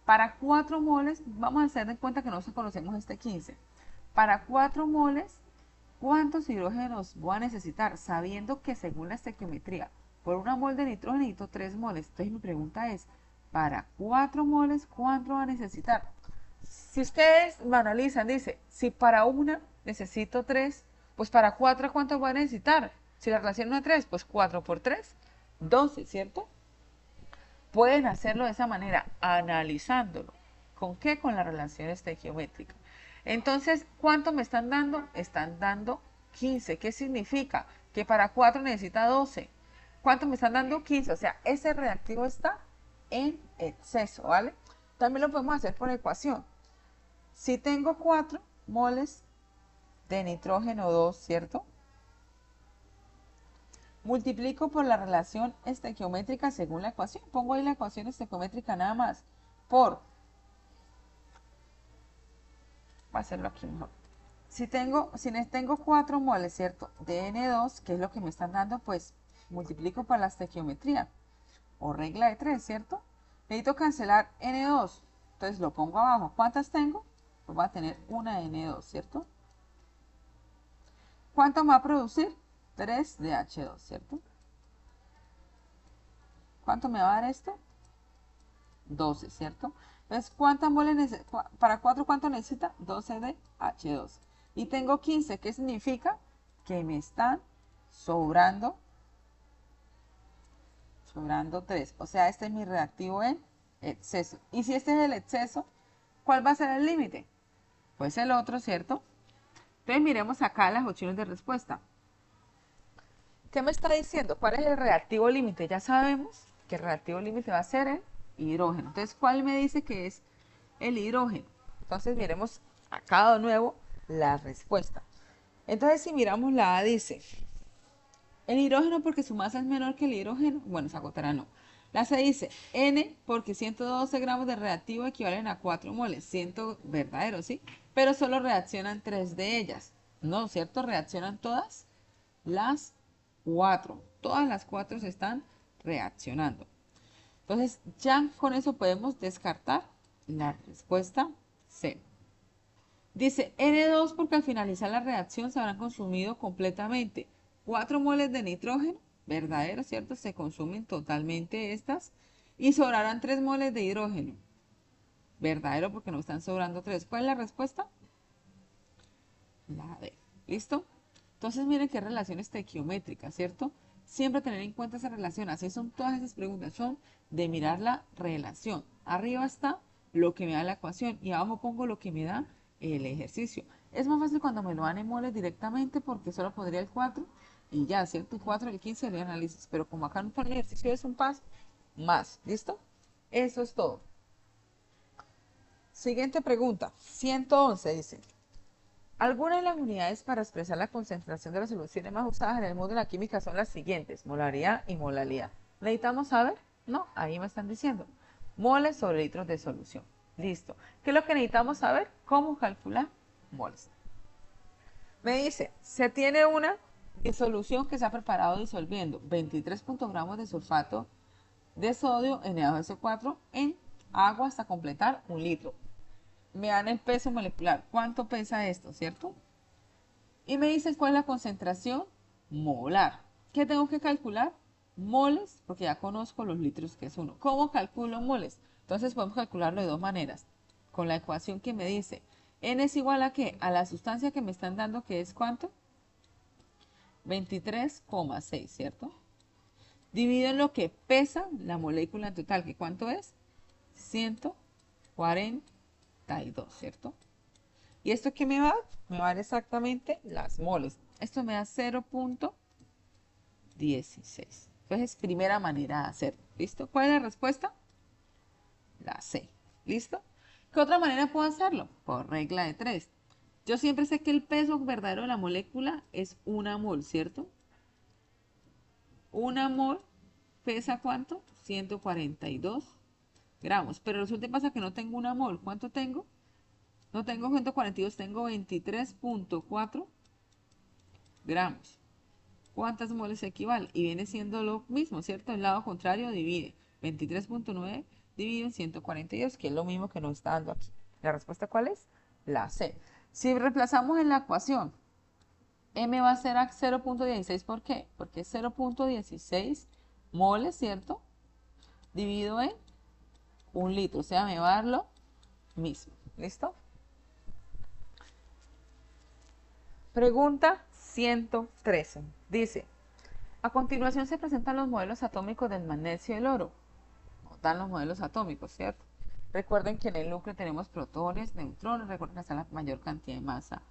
Para 4 moles, vamos a hacer de cuenta que nosotros conocemos este 15. Para 4 moles, ¿cuántos hidrógenos voy a necesitar? Sabiendo que según la estequiometría, por una mol de nitrógeno necesito 3 moles. Entonces mi pregunta es, para 4 moles, ¿cuánto va a necesitar? Si ustedes me analizan, dice, si para una necesito 3, pues para 4, ¿cuánto voy a necesitar? Si la relación es 1 a 3, pues 4 por 3, 12, ¿cierto? Pueden hacerlo de esa manera, analizándolo. ¿Con qué? Con la relación estequiométrica. Entonces, ¿cuánto me están dando? Están dando 15. ¿Qué significa? Que para 4 necesita 12. ¿Cuánto me están dando? 15. O sea, ese reactivo está en exceso, ¿vale? También lo podemos hacer por ecuación. Si tengo 4 moles de nitrógeno 2, ¿cierto? Multiplico por la relación estequiométrica según la ecuación. Pongo ahí la ecuación estequiométrica nada más. Voy a hacerlo aquí mejor. Si tengo 4 moles, ¿cierto? De N2, que es lo que me están dando, pues multiplico por la estequiometría. O regla de 3, ¿cierto? Necesito cancelar N2. Entonces lo pongo abajo. ¿Cuántas tengo? Pues voy a tener una N2, ¿cierto? ¿Cuánto me va a producir? 3 de H2, ¿cierto? ¿Cuánto me va a dar esto? 12, ¿cierto? Entonces, ¿cuántas moles para 4 cuánto necesita? 12 de H2. Y tengo 15, ¿qué significa? Que me están sobrando 3. O sea, este es mi reactivo en exceso. Y si este es el exceso, ¿cuál va a ser el límite? Pues el otro, ¿cierto? Entonces miremos acá las opciones de respuesta. ¿Qué me está diciendo? ¿Cuál es el reactivo límite? Ya sabemos que el reactivo límite va a ser el hidrógeno. Entonces, ¿cuál me dice que es el hidrógeno? Entonces, miremos acá de nuevo la respuesta. Entonces, si miramos la A, dice, el hidrógeno porque su masa es menor que el hidrógeno, bueno, se agotará no. La C dice, N porque 112 gramos de reactivo equivalen a 4 moles. 100 verdadero, ¿sí? Pero solo reaccionan 3 de ellas. No, ¿cierto? Reaccionan todas las 4. Todas las 4 se están reaccionando. Entonces, ya con eso podemos descartar la respuesta C. Dice N2 porque al finalizar la reacción se habrán consumido completamente 4 moles de nitrógeno, verdadero, ¿cierto? Se consumen totalmente estas y sobrarán 3 moles de hidrógeno, verdadero porque nos están sobrando 3. ¿Cuál es la respuesta? La D. ¿Listo? Entonces miren qué relación estequiométrica, ¿cierto? Siempre tener en cuenta esa relación. Así son todas esas preguntas, son de mirar la relación. Arriba está lo que me da la ecuación y abajo pongo lo que me da el ejercicio. Es más fácil cuando me lo dan en moles directamente porque solo pondría el 4 y ya, ¿cierto? El 4 y el 15 de análisis. Pero como acá no pone el ejercicio es un paso más, ¿listo? Eso es todo. Siguiente pregunta, 111 dice. Algunas de las unidades para expresar la concentración de las soluciones más usadas en el mundo de la química son las siguientes, molaridad y molalidad. ¿Necesitamos saber? No, ahí me están diciendo. Moles sobre litros de solución. Listo. ¿Qué es lo que necesitamos saber? ¿Cómo calcular moles? Me dice, se tiene una disolución que se ha preparado disolviendo 23 gramos de sulfato de sodio NaOH4 en agua hasta completar 1 litro. Me dan el peso molecular. ¿Cuánto pesa esto, cierto? Y me dicen cuál es la concentración molar. ¿Qué tengo que calcular? Moles, porque ya conozco los litros que es uno. ¿Cómo calculo moles? Entonces podemos calcularlo de dos maneras. Con la ecuación que me dice N es igual a ¿qué? A la sustancia que me están dando, que es ¿cuánto? 23,6, ¿cierto? Divido en lo que pesa la molécula en total, que ¿cuánto es? 142, ¿cierto? ¿Y esto qué me va a dar? Me va a dar exactamente las moles. Esto me da 0,16. Entonces, primera manera de hacerlo. ¿Listo? ¿Cuál es la respuesta? La C. ¿Listo? ¿Qué otra manera puedo hacerlo? Por regla de 3. Yo siempre sé que el peso verdadero de la molécula es 1 mol, ¿cierto? 1 mol pesa ¿cuánto? 142 gramos. Pero resulta y pasa que no tengo 1 mol. ¿Cuánto tengo? No tengo 142, tengo 23,4 gramos. ¿Cuántas moles equivale? Y viene siendo lo mismo, ¿cierto? El lado contrario divide 23,9 dividido en 142, que es lo mismo que nos está dando aquí. ¿La respuesta cuál es? La C. Si reemplazamos en la ecuación, M va a ser a 0,16. ¿Por qué? Porque es 0,16 moles, ¿cierto? Dividido en 1 litro. O sea, me va a dar lo mismo. ¿Listo? Pregunta 113. Dice, a continuación se presentan los modelos atómicos del magnesio y el oro. Nos dan los modelos atómicos, ¿cierto? Recuerden que en el núcleo tenemos protones, neutrones. Recuerden que está la mayor cantidad de masa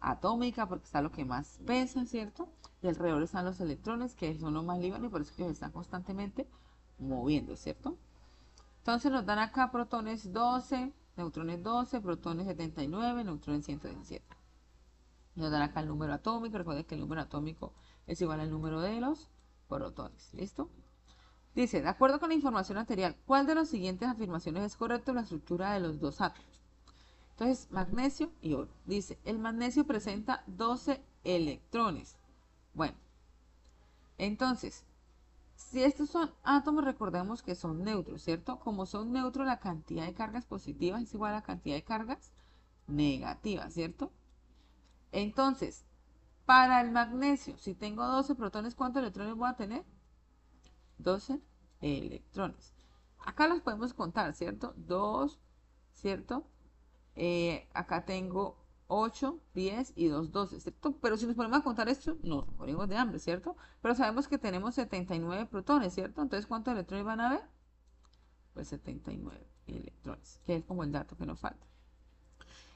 atómica porque está lo que más pesa, ¿cierto? Y alrededor están los electrones, que son los más livianos y por eso que se están constantemente moviendo, ¿cierto? Entonces nos dan acá protones 12, neutrones 12, protones 79, neutrones 117. Nos dan acá el número atómico. Recuerden que el número atómico es igual al número de los protones. ¿Listo? Dice, de acuerdo con la información anterior, ¿cuál de las siguientes afirmaciones es correcta en la estructura de los dos átomos? Entonces, magnesio y oro. Dice, el magnesio presenta 12 electrones. Bueno, entonces, si estos son átomos, recordemos que son neutros, ¿cierto? Como son neutros, la cantidad de cargas positivas es igual a la cantidad de cargas negativas, ¿cierto? Entonces, para el magnesio, si tengo 12 protones, ¿cuántos electrones voy a tener? 12 electrones. Acá los podemos contar, ¿cierto? 2, ¿cierto? Acá tengo 8, 10 y 2, 12, ¿cierto? Pero si nos ponemos a contar esto, nos morimos de hambre, ¿cierto? Pero sabemos que tenemos 79 protones, ¿cierto? Entonces, ¿cuántos electrones van a haber? Pues 79 electrones, que es como el dato que nos falta.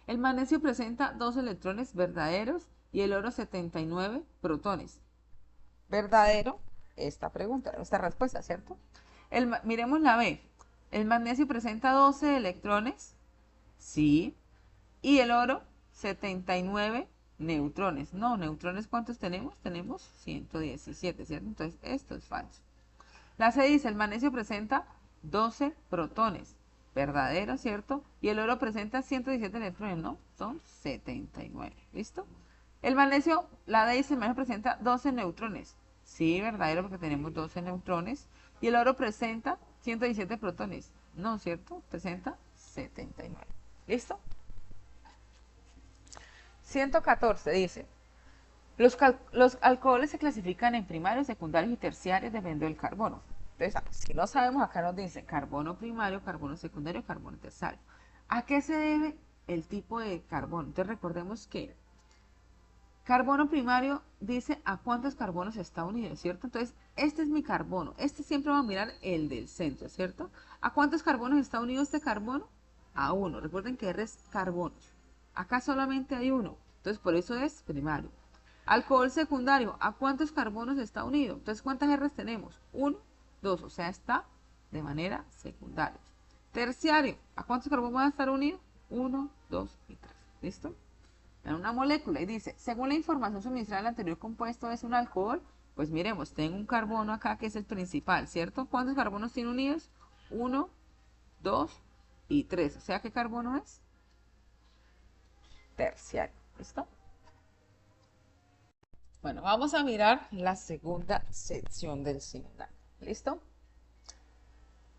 El magnesio presenta 2 electrones verdaderos y el oro 79 protones. ¿Verdadero? Esta pregunta, esta respuesta, ¿cierto? Miremos la B. El magnesio presenta 12 electrones, sí, y el oro 79 neutrones. No, neutrones, ¿cuántos tenemos? Tenemos 117, ¿cierto? Entonces, esto es falso. La C dice, el magnesio presenta 12 protones. Verdadero, ¿cierto? Y el oro presenta 117 electrones, ¿no? Son 79, ¿listo? El magnesio, la D dice, el magnesio presenta 12 neutrones. Sí, verdadero, porque tenemos 12 neutrones. Y el oro presenta 117 protones. No, ¿cierto? Presenta 79. ¿Listo? 114 dice, los alcoholes se clasifican en primarios, secundarios y terciarios dependiendo del carbono. Entonces, si no sabemos, acá nos dice carbono primario, carbono secundario, carbono terciario. ¿A qué se debe el tipo de carbono? Entonces, recordemos que carbono primario dice a cuántos carbonos está unido, ¿cierto? Entonces, este es mi carbono. Este siempre va a mirar el del centro, ¿cierto? ¿A cuántos carbonos está unido este carbono? A uno. Recuerden que R es carbonos. Acá solamente hay uno. Entonces, por eso es primario. Alcohol secundario, ¿a cuántos carbonos está unido? Entonces, ¿cuántas R's tenemos? 1, 2, o sea, está de manera secundaria. Terciario, ¿a cuántos carbonos van a estar unidos? 1, 2 y 3. ¿Listo? En una molécula y dice, según la información suministrada, el anterior compuesto es un alcohol. Pues miremos, tengo un carbono acá que es el principal, ¿cierto? ¿Cuántos carbonos tiene unidos? 1, 2 y 3. O sea, ¿qué carbono es? Terciario. ¿Listo? Bueno, vamos a mirar la segunda sección del simulacro. ¿Listo?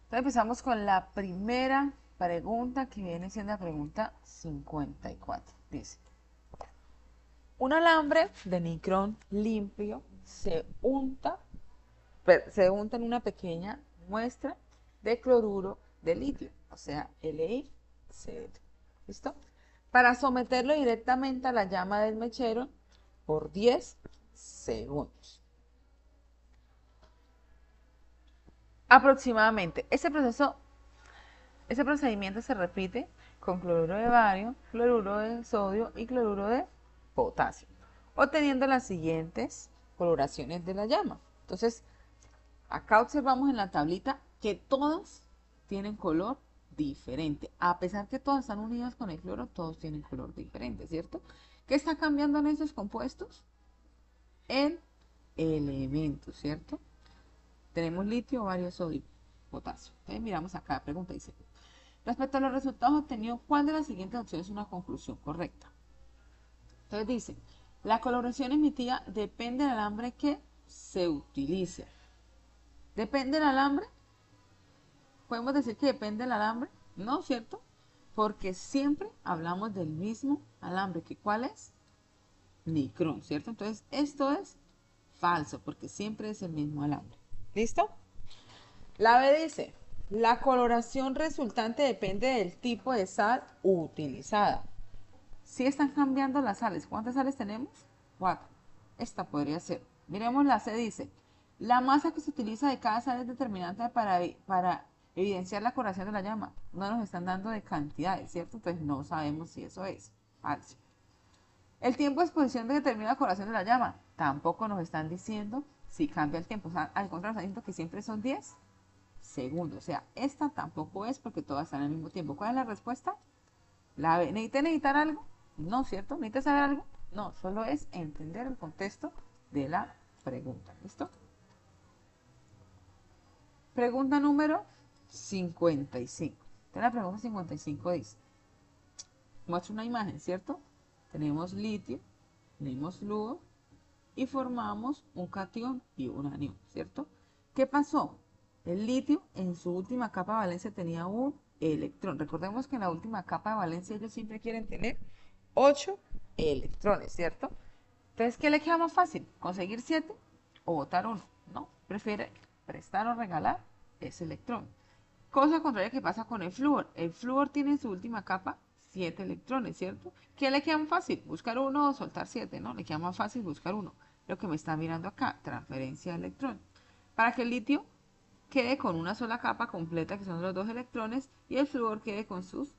Entonces empezamos con la primera pregunta que viene siendo la pregunta 54. Dice, un alambre de nicrón limpio se unta en una pequeña muestra de cloruro de litio, o sea, LiCl. ¿Listo? Para someterlo directamente a la llama del mechero por 10 segundos. Aproximadamente. Ese procedimiento se repite con cloruro de bario, cloruro de sodio y cloruro de potasio, obteniendo las siguientes coloraciones de la llama. Entonces, acá observamos en la tablita que todas tienen color diferente. A pesar que todas están unidas con el cloro, todos tienen color diferente, ¿cierto? ¿Qué está cambiando en esos compuestos? El elemento, ¿cierto? Tenemos litio, bario, sodio, potasio. Entonces, miramos acá, la pregunta dice, respecto a los resultados obtenidos, ¿cuál de las siguientes opciones es una conclusión correcta? Entonces dice, la coloración emitida depende del alambre que se utilice. ¿Depende del alambre? ¿Podemos decir que depende del alambre? No, ¿cierto? Porque siempre hablamos del mismo alambre. ¿Cuál es? Nicrón, ¿cierto? Entonces, esto es falso, porque siempre es el mismo alambre. ¿Listo? La B dice, la coloración resultante depende del tipo de sal utilizada. Si están cambiando las sales, ¿cuántas sales tenemos? 4. Esta podría ser. Miremos la C, dice, la masa que se utiliza de cada sal es determinante para evidenciar la coloración de la llama. No nos están dando de cantidades, ¿cierto? Entonces no sabemos si eso es falso. El tiempo de exposición determina la coloración de la llama. Tampoco nos están diciendo si cambia el tiempo. O sea, al contrario, nos están diciendo que siempre son 10 segundos. O sea, esta tampoco es porque todas están al mismo tiempo. ¿Cuál es la respuesta? La B. ¿Necesita necesitar algo? No, ¿cierto? ¿Necesita saber algo? No, solo es entender el contexto de la pregunta. ¿Listo? Pregunta número 55. Entonces la pregunta 55 dice, muestra una imagen, ¿cierto? Tenemos litio, tenemos flúor y formamos un catión y un anión, ¿cierto? ¿Qué pasó? El litio en su última capa de valencia tenía un electrón. Recordemos que en la última capa de valencia ellos siempre quieren tener 8 electrones, ¿cierto? Entonces, ¿qué le queda más fácil? ¿Conseguir 7 o botar uno? No, prefiere prestar o regalar ese electrón. Cosa contraria que pasa con el flúor. El flúor tiene en su última capa 7 electrones, ¿cierto? ¿Qué le queda más fácil? ¿Buscar uno o soltar 7? No, le queda más fácil buscar uno. Lo que me está mirando acá, transferencia de electrón. Para que el litio quede con una sola capa completa, que son los 2 electrones, y el flúor quede con sus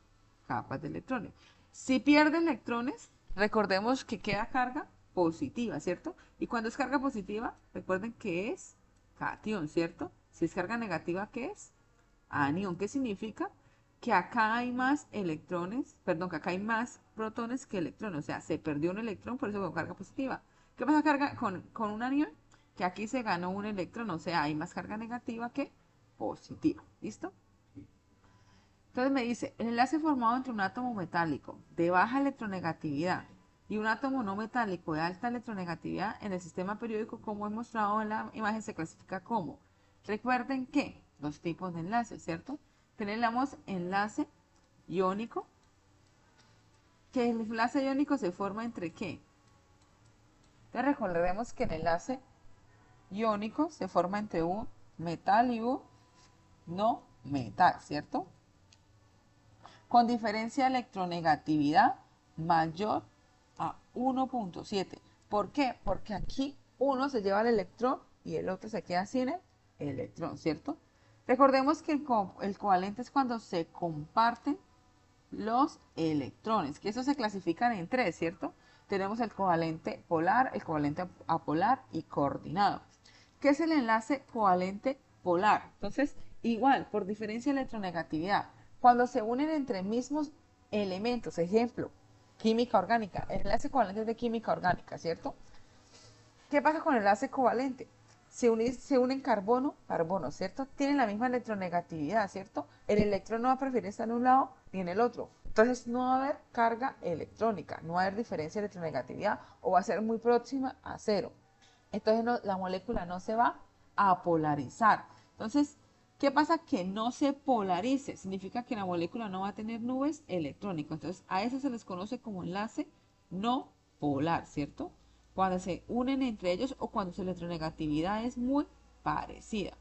capas de electrones. Si pierde electrones, recordemos que queda carga positiva, ¿cierto? Y cuando es carga positiva, recuerden que es catión, ¿cierto? Si es carga negativa, ¿qué es? Anión. ¿Qué significa? Que acá hay más electrones, perdón, que acá hay más protones que electrones, o sea, se perdió un electrón, por eso con carga positiva. ¿Qué pasa con un anión? Que aquí se ganó un electrón, o sea, hay más carga negativa que positiva. ¿Listo? Entonces me dice, el enlace formado entre un átomo metálico de baja electronegatividad y un átomo no metálico de alta electronegatividad en el sistema periódico, como he mostrado en la imagen, se clasifica como. Recuerden que los tipos de enlaces, ¿cierto? Tenemos enlace iónico, que el enlace iónico se forma entre ¿qué? Entonces recordemos que el enlace iónico se forma entre un metal y un no metal, ¿cierto? Con diferencia de electronegatividad mayor a 1.7. ¿Por qué? Porque aquí uno se lleva el electrón y el otro se queda sin el electrón, ¿cierto? Recordemos que el covalente es cuando se comparten los electrones, que eso se clasifican en 3, ¿cierto? Tenemos el covalente polar, el covalente apolar y coordinado. ¿Qué es el enlace covalente polar? Entonces, igual, por diferencia de electronegatividad, cuando se unen entre mismos elementos, ejemplo, química orgánica, el enlace covalente es de química orgánica, ¿cierto? ¿Qué pasa con el enlace covalente? Se unen carbono, carbono, ¿cierto? Tienen la misma electronegatividad, ¿cierto? El electrón no va a preferir estar en un lado ni en el otro. Entonces no va a haber carga electrónica, no va a haber diferencia de electronegatividad o va a ser muy próxima a 0. Entonces la molécula no se va a polarizar. Entonces, ¿Qué pasa? Que no se polarice. Significa que la molécula no va a tener nubes electrónicas. Entonces, a eso se les conoce como enlace no polar, ¿cierto? Cuando se unen entre ellos o cuando su electronegatividad es muy parecida.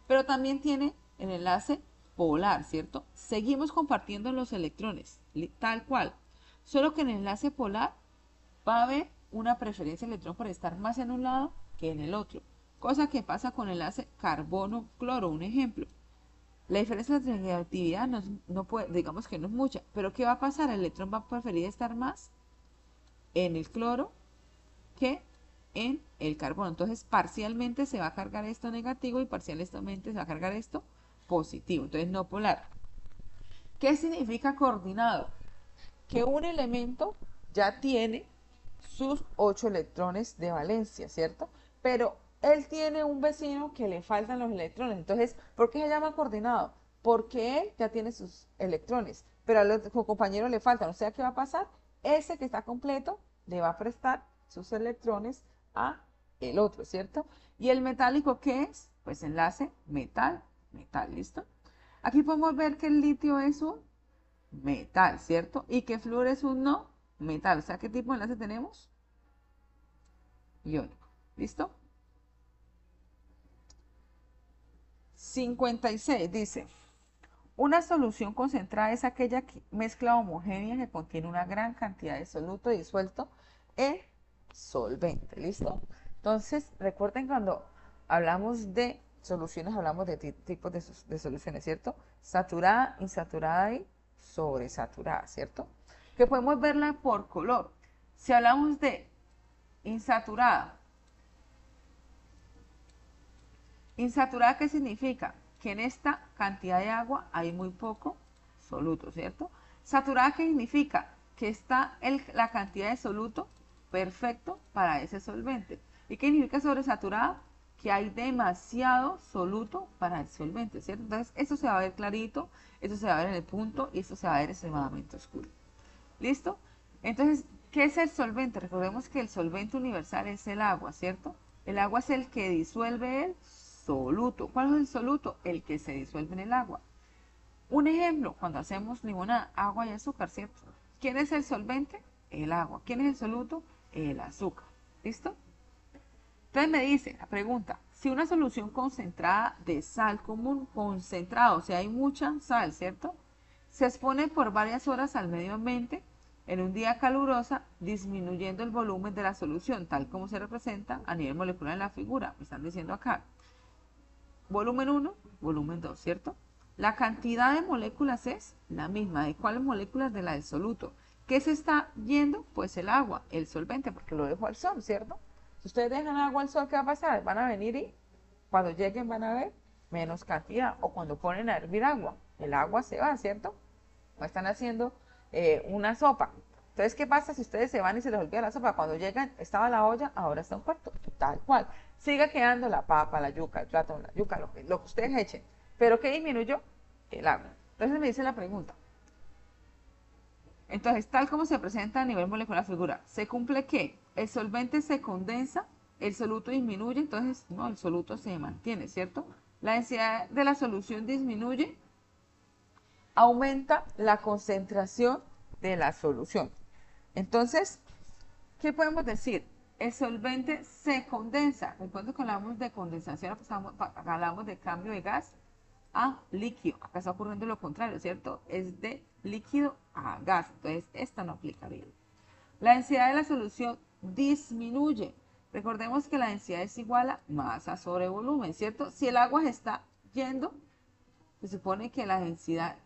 Pero también tiene el enlace polar, ¿cierto? Seguimos compartiendo los electrones, tal cual. Solo que en el enlace polar va a haber una preferencia de electrón por estar más en un lado que en el otro. Cosa que pasa con el enlace carbono-cloro, un ejemplo. La diferencia de negatividad no puede, digamos que no es mucha, pero ¿qué va a pasar? El electrón va a preferir estar más en el cloro que en el carbono. Entonces, parcialmente se va a cargar esto negativo y parcialmente se va a cargar esto positivo. Entonces, no polar. ¿Qué significa coordinado? Que un elemento ya tiene sus 8 electrones de valencia, ¿cierto? Pero él tiene un vecino que le faltan los electrones. Entonces, ¿por qué se llama coordinado? Porque él ya tiene sus electrones, pero a los compañeros le faltan. O sea, ¿qué va a pasar? Ese que está completo le va a prestar sus electrones a el otro, ¿cierto? ¿Y el metálico qué es? Pues enlace metal, ¿listo? Aquí podemos ver que el litio es un metal, ¿cierto? Y que flúor es un no metal. O sea, ¿qué tipo de enlace tenemos? Iónico. ¿Listo? 56 dice, una solución concentrada es aquella mezcla homogénea que contiene una gran cantidad de soluto disuelto en solvente. ¿Listo? Entonces, recuerden cuando hablamos de soluciones, hablamos de tipos de soluciones, ¿cierto? Saturada, insaturada y sobresaturada, ¿cierto? Que podemos verla por color. Si hablamos de insaturada, insaturada, ¿qué significa? Que en esta cantidad de agua hay muy poco soluto, ¿cierto? Saturada, ¿qué significa? Que está la cantidad de soluto perfecto para ese solvente. ¿Y qué significa sobresaturada? Que hay demasiado soluto para el solvente, ¿cierto? Entonces, eso se va a ver clarito, eso se va a ver en el punto y eso se va a ver extremadamente oscuro. ¿Listo? Entonces, ¿qué es el solvente? Recordemos que el solvente universal es el agua, ¿cierto? El agua es el que disuelve el soluto. ¿Cuál es el soluto? El que se disuelve en el agua. Un ejemplo, cuando hacemos limonada, agua y azúcar, ¿cierto? ¿Quién es el solvente? El agua. ¿Quién es el soluto? El azúcar. ¿Listo? Entonces me dice la pregunta, si una solución concentrada de sal común, concentrada, o sea, hay mucha sal, ¿cierto? Se expone por varias horas al medio ambiente en un día calurosa, disminuyendo el volumen de la solución, tal como se representa a nivel molecular en la figura. Me están diciendo acá, volumen 1, volumen 2, ¿cierto? La cantidad de moléculas es la misma. ¿De cuáles moléculas? De la del soluto. ¿Qué se está yendo? Pues el agua, el solvente, porque lo dejo al sol, ¿cierto? Si ustedes dejan agua al sol, ¿qué va a pasar? Van a venir y cuando lleguen van a ver menos cantidad. O cuando ponen a hervir agua, el agua se va, ¿cierto? O están haciendo una sopa. Entonces, ¿qué pasa si ustedes se van y se les olvida la sopa? Cuando llegan, estaba la olla, ahora está un cuarto, tal cual. Siga quedando la papa, la yuca, el plátano, la yuca, lo que ustedes echen. Pero ¿qué disminuyó? El agua. Entonces me dice la pregunta. Entonces, tal como se presenta a nivel molecular figura, ¿se cumple qué? El solvente se condensa, el soluto disminuye, entonces, no, el soluto se mantiene, ¿cierto? La densidad de la solución disminuye, aumenta la concentración de la solución. Entonces, ¿qué podemos decir? El solvente se condensa. Recuerdo que hablamos de condensación, hablamos de cambio de gas a líquido. Acá está ocurriendo lo contrario, ¿cierto? Es de líquido a gas. Entonces, esta no aplicaría. La densidad de la solución disminuye. Recordemos que la densidad es igual a masa sobre volumen, ¿cierto? Si el agua se está yendo, se supone que ¿la densidad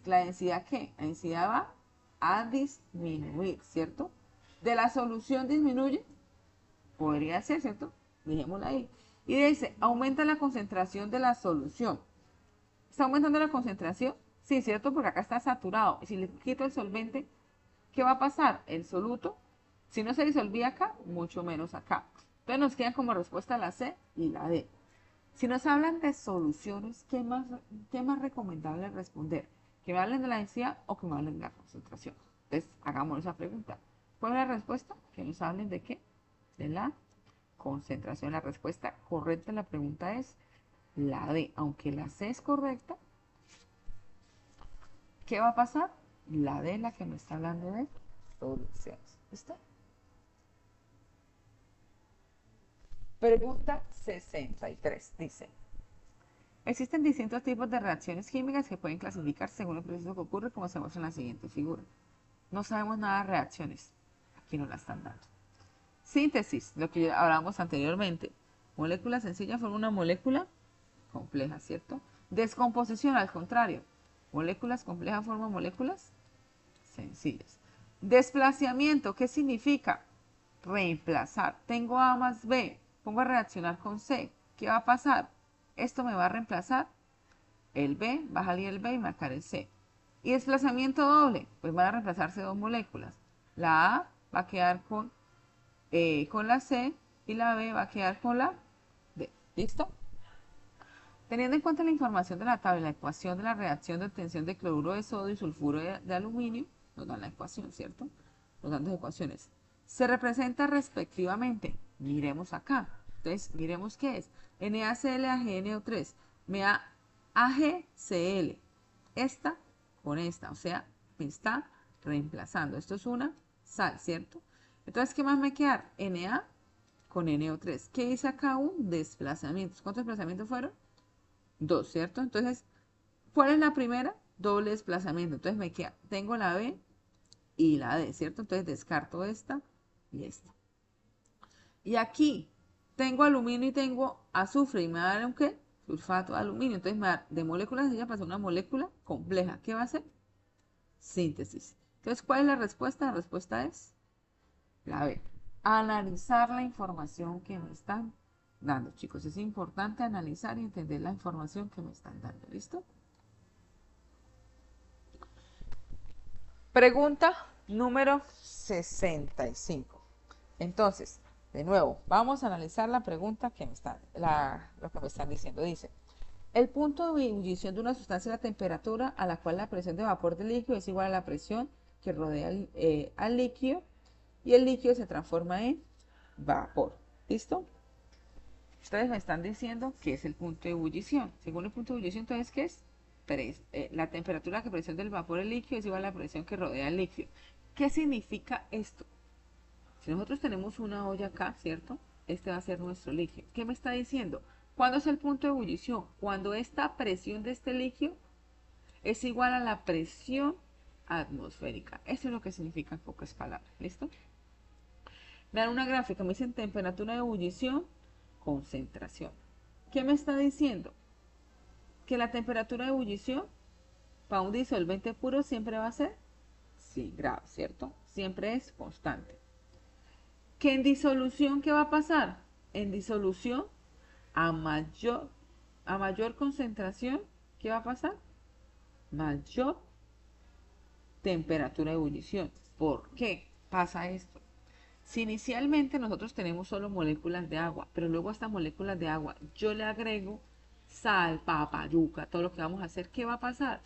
qué? La densidad va a disminuir, ¿cierto? De la solución disminuye, podría ser, ¿cierto? Dejémosla ahí. Y dice, aumenta la concentración de la solución. ¿Está aumentando la concentración? Sí, ¿cierto? Porque acá está saturado. Y si le quito el solvente, ¿qué va a pasar? El soluto, si no se disolvía acá, mucho menos acá. Entonces nos quedan como respuesta la C y la D. Si nos hablan de soluciones, ¿qué más recomendable responder? ¿Que me hablen de la densidad o que me hablen de la concentración? Entonces, hagamos esa pregunta. ¿Cuál es la respuesta? Que nos hablen de qué? De la concentración. La respuesta correcta a la pregunta es la D. Aunque la C es correcta, ¿qué va a pasar? La D, la que me está hablando de soluciones. ¿Listo? Pregunta 63. Dice, existen distintos tipos de reacciones químicas que pueden clasificarse según el proceso que ocurre, como se muestra en la siguiente figura. No sabemos nada de reacciones. Aquí nos la están dando. Síntesis, lo que hablábamos anteriormente. Molécula sencilla forma una molécula compleja, ¿cierto? Descomposición, al contrario. Moléculas complejas forman moléculas sencillas. Desplazamiento, ¿qué significa? Reemplazar. Tengo A más B, pongo a reaccionar con C. ¿Qué va a pasar? Esto me va a reemplazar el B, va a salir el B y marcar el C. Y desplazamiento doble, pues van a reemplazarse dos moléculas. La A va a quedar con la C y la B va a quedar con la D. ¿Listo? Teniendo en cuenta la información de la tabla y la ecuación de la reacción de obtención de cloruro de sodio y sulfuro de aluminio, nos dan la ecuación, ¿cierto? Nos dan dos ecuaciones. Se representa respectivamente. Miremos acá. Entonces, miremos qué es. NaClAgNO3. Me da AgCl. Esta con esta. O sea, me está reemplazando. Esto es una sal, ¿cierto? Entonces, ¿qué más me queda? Na con NO3. ¿Qué hice acá? Un desplazamiento. ¿Cuántos desplazamientos fueron? Dos, ¿cierto? Entonces, ¿cuál es la primera? Doble desplazamiento. Entonces me queda, tengo la B y la D, ¿cierto? Entonces descarto esta y esta. Y aquí tengo aluminio y tengo azufre y me va a dar un ¿qué? Sulfato de aluminio. Entonces me va a dar de molécula sencilla pasar a una molécula compleja. ¿Qué va a hacer? Síntesis. Entonces, ¿cuál es la respuesta? La respuesta es la B. Analizar la información que me están dando, chicos. Es importante analizar y entender la información que me están dando. ¿Listo? Pregunta número 65. Entonces, de nuevo, vamos a analizar la pregunta que me están, lo que me están diciendo. Dice, el punto de ebullición de una sustancia es la temperatura a la cual la presión de vapor del líquido es igual a la presión que rodea al líquido y el líquido se transforma en vapor. ¿Listo? Entonces me están diciendo que es el punto de ebullición. Según el punto de ebullición, entonces, ¿qué es? La temperatura que presión del vapor del líquido es igual a la presión que rodea el líquido. ¿Qué significa esto? Si nosotros tenemos una olla acá, ¿cierto? Este va a ser nuestro líquido. ¿Qué me está diciendo? ¿Cuándo es el punto de ebullición? Cuando esta presión de este líquido es igual a la presión atmosférica. Eso es lo que significa en pocas palabras. ¿Listo? Me dan una gráfica, me dicen temperatura de ebullición, concentración. ¿Qué me está diciendo? Que la temperatura de ebullición para un disolvente puro siempre va a ser 100 grados, ¿cierto? Siempre es constante. ¿Que en disolución qué va a pasar? En disolución, a mayor concentración, ¿qué va a pasar? Mayor temperatura de ebullición. ¿Por qué pasa esto? Si inicialmente nosotros tenemos solo moléculas de agua, pero luego a estas moléculas de agua yo le agrego sal, papa, yuca, todo lo que vamos a hacer, ¿qué va a pasar?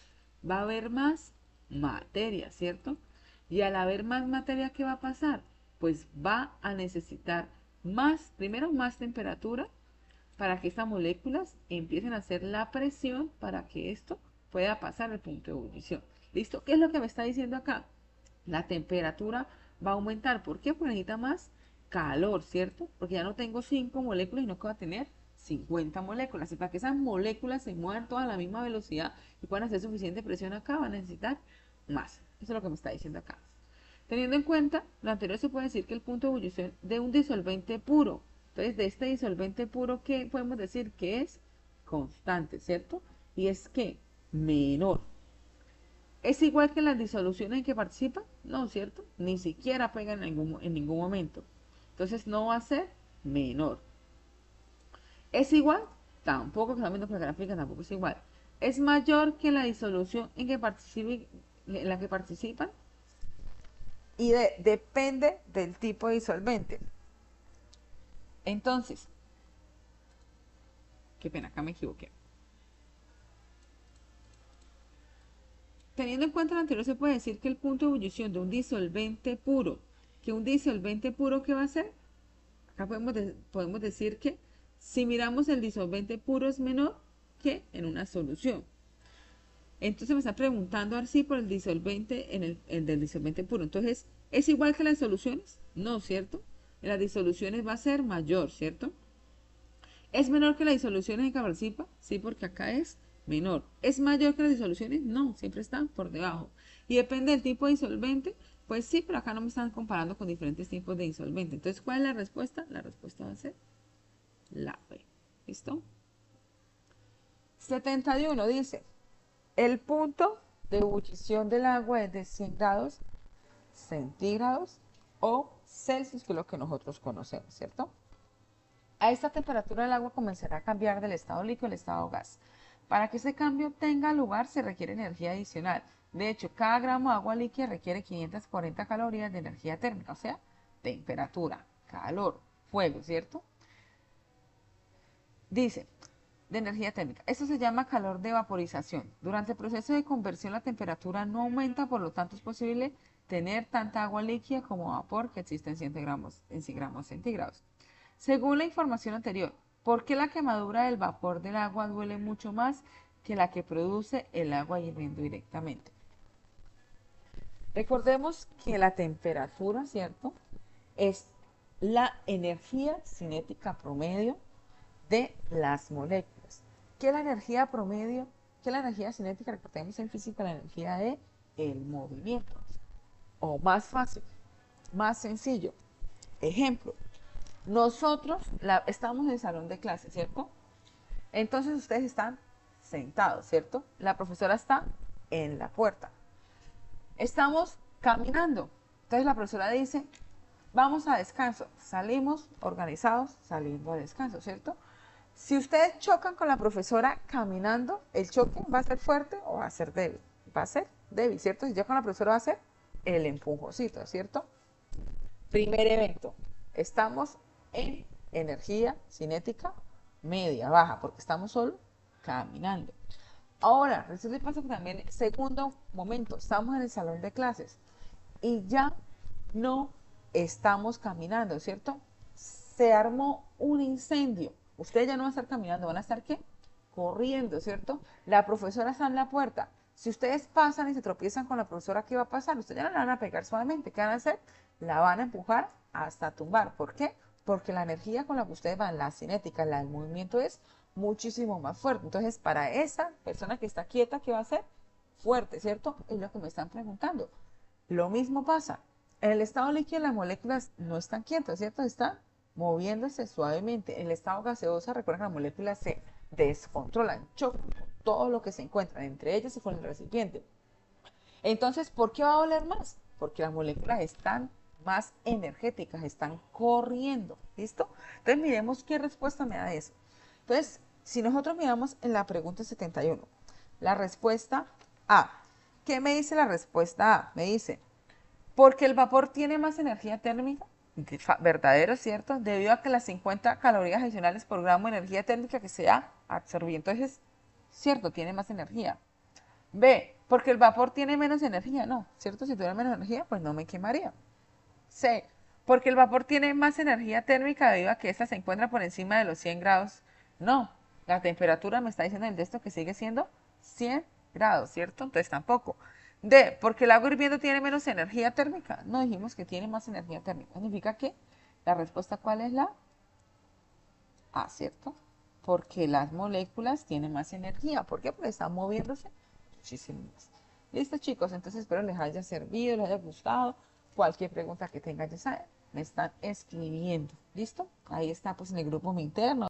Va a haber más materia, ¿cierto? Y al haber más materia, ¿qué va a pasar? Pues va a necesitar primero más temperatura para que estas moléculas empiecen a hacer la presión para que esto pueda pasar al punto de ebullición. ¿Listo? ¿Qué es lo que me está diciendo acá? La temperatura va a aumentar. ¿Por qué? Porque necesita más calor, ¿cierto? Porque ya no tengo 5 moléculas, sino que va a tener 50 moléculas. Y para que esas moléculas se muevan todas a la misma velocidad y puedan hacer suficiente presión acá, van a necesitar más. Eso es lo que me está diciendo acá. Teniendo en cuenta lo anterior, se puede decir que el punto de ebullición de un disolvente puro. Entonces, de este disolvente puro, ¿qué podemos decir? Que es constante, ¿cierto? Y es que menor. ¿Es igual que las disoluciones en que participa? No, ¿cierto? Ni siquiera pega en ningún momento. Entonces no va a ser menor. ¿Es igual? Tampoco, que estamos viendo que la gráfica tampoco es igual. ¿Es mayor que la disolución en la que participan? Y depende del tipo de disolvente. Entonces, qué pena, acá me equivoqué. Teniendo en cuenta lo anterior, se puede decir que el punto de ebullición de un disolvente puro, ¿qué va a hacer? Acá podemos decir que Si miramos el disolvente puro es menor que en una solución. Entonces me está preguntando así por el disolvente el del disolvente puro. Entonces, ¿es igual que las soluciones? No, ¿cierto? En las disoluciones va a ser mayor, ¿cierto? ¿Es menor que las disoluciones en que participa? Sí, porque acá es menor. ¿Es mayor que las disoluciones? No, siempre están por debajo. Y depende del tipo de disolvente, pues sí, pero acá no me están comparando con diferentes tipos de disolvente. Entonces, ¿cuál es la respuesta? La respuesta va a ser la B. ¿Listo? 71 dice, el punto de ebullición del agua es de 100 grados centígrados o Celsius, que es lo que nosotros conocemos, ¿cierto? A esta temperatura el agua comenzará a cambiar del estado líquido al estado gas. Para que ese cambio tenga lugar se requiere energía adicional. De hecho, cada gramo de agua líquida requiere 540 calorías de energía térmica, o sea, temperatura, calor, fuego, ¿cierto? Dice, de energía térmica. Esto se llama calor de vaporización. Durante el proceso de conversión la temperatura no aumenta, por lo tanto es posible tener tanta agua líquida como vapor que existe en 100 gramos centígrados. Según la información anterior, ¿por qué la quemadura del vapor del agua duele mucho más que la que produce el agua hirviendo directamente? Recordemos que la temperatura, ¿cierto?, es la energía cinética promedio de las moléculas. ¿Qué es la energía promedio? ¿Qué es la energía cinética? Recordemos en física la energía de el movimiento. O más fácil, más sencillo. Ejemplo, nosotros estamos en el salón de clase, ¿cierto? Entonces ustedes están sentados, ¿cierto? La profesora está en la puerta. Estamos caminando. Entonces la profesora dice, vamos a descanso. Salimos organizados, saliendo a descanso, ¿cierto? Si ustedes chocan con la profesora caminando, ¿el choque va a ser fuerte o va a ser débil? Va a ser débil, ¿cierto? Si yo con la profesora va a ser el empujoncito, ¿cierto? Primer evento. Estamos en energía cinética media, baja, porque estamos solo caminando. Ahora, resulta y pasa que también, segundo momento, estamos en el salón de clases y ya no estamos caminando, ¿cierto? Se armó un incendio. Ustedes ya no van a estar caminando, van a estar ¿qué? Corriendo, ¿cierto? La profesora está en la puerta. Si ustedes pasan y se tropiezan con la profesora, ¿qué va a pasar? Ustedes ya no la van a pegar suavemente. ¿Qué van a hacer? La van a empujar hasta tumbar. ¿Por qué? Porque la energía con la que ustedes van, la cinética, el movimiento es muchísimo más fuerte. Entonces, para esa persona que está quieta, ¿qué va a hacer? Fuerte, ¿cierto? Es lo que me están preguntando. Lo mismo pasa. En el estado líquido las moléculas no están quietas, ¿cierto? Están moviéndose suavemente. En el estado gaseoso, recuerden que las moléculas se descontrolan, chocan con todo lo que se encuentra entre ellas y con el recipiente. Entonces, ¿por qué va a doler más? Porque las moléculas están más energéticas, están corriendo, ¿listo? Entonces, miremos qué respuesta me da eso. Entonces, si nosotros miramos en la pregunta 71, la respuesta A. ¿Qué me dice la respuesta A? Me dice, porque el vapor tiene más energía térmica, verdadero, ¿cierto? Debido a que las 50 calorías adicionales por gramo de energía térmica que sea absorbido. Entonces, cierto, tiene más energía. B, porque el vapor tiene menos energía, no, ¿cierto? Si tuviera menos energía, pues no me quemaría. C, porque el vapor tiene más energía térmica debido a que esta se encuentra por encima de los 100 grados. No, la temperatura me está diciendo el de esto que sigue siendo 100 grados, ¿cierto? Entonces tampoco. D, porque el agua hirviendo tiene menos energía térmica. No, dijimos que tiene más energía térmica. Significa que la respuesta, ¿cuál es la A, ¿cierto? Porque las moléculas tienen más energía. ¿Por qué? Porque están moviéndose muchísimo más. Listo, chicos. Entonces espero les haya servido, les haya gustado. Cualquier pregunta que tengan, ya saben, me están escribiendo. ¿Listo? Ahí está, pues, en el grupo mi interno.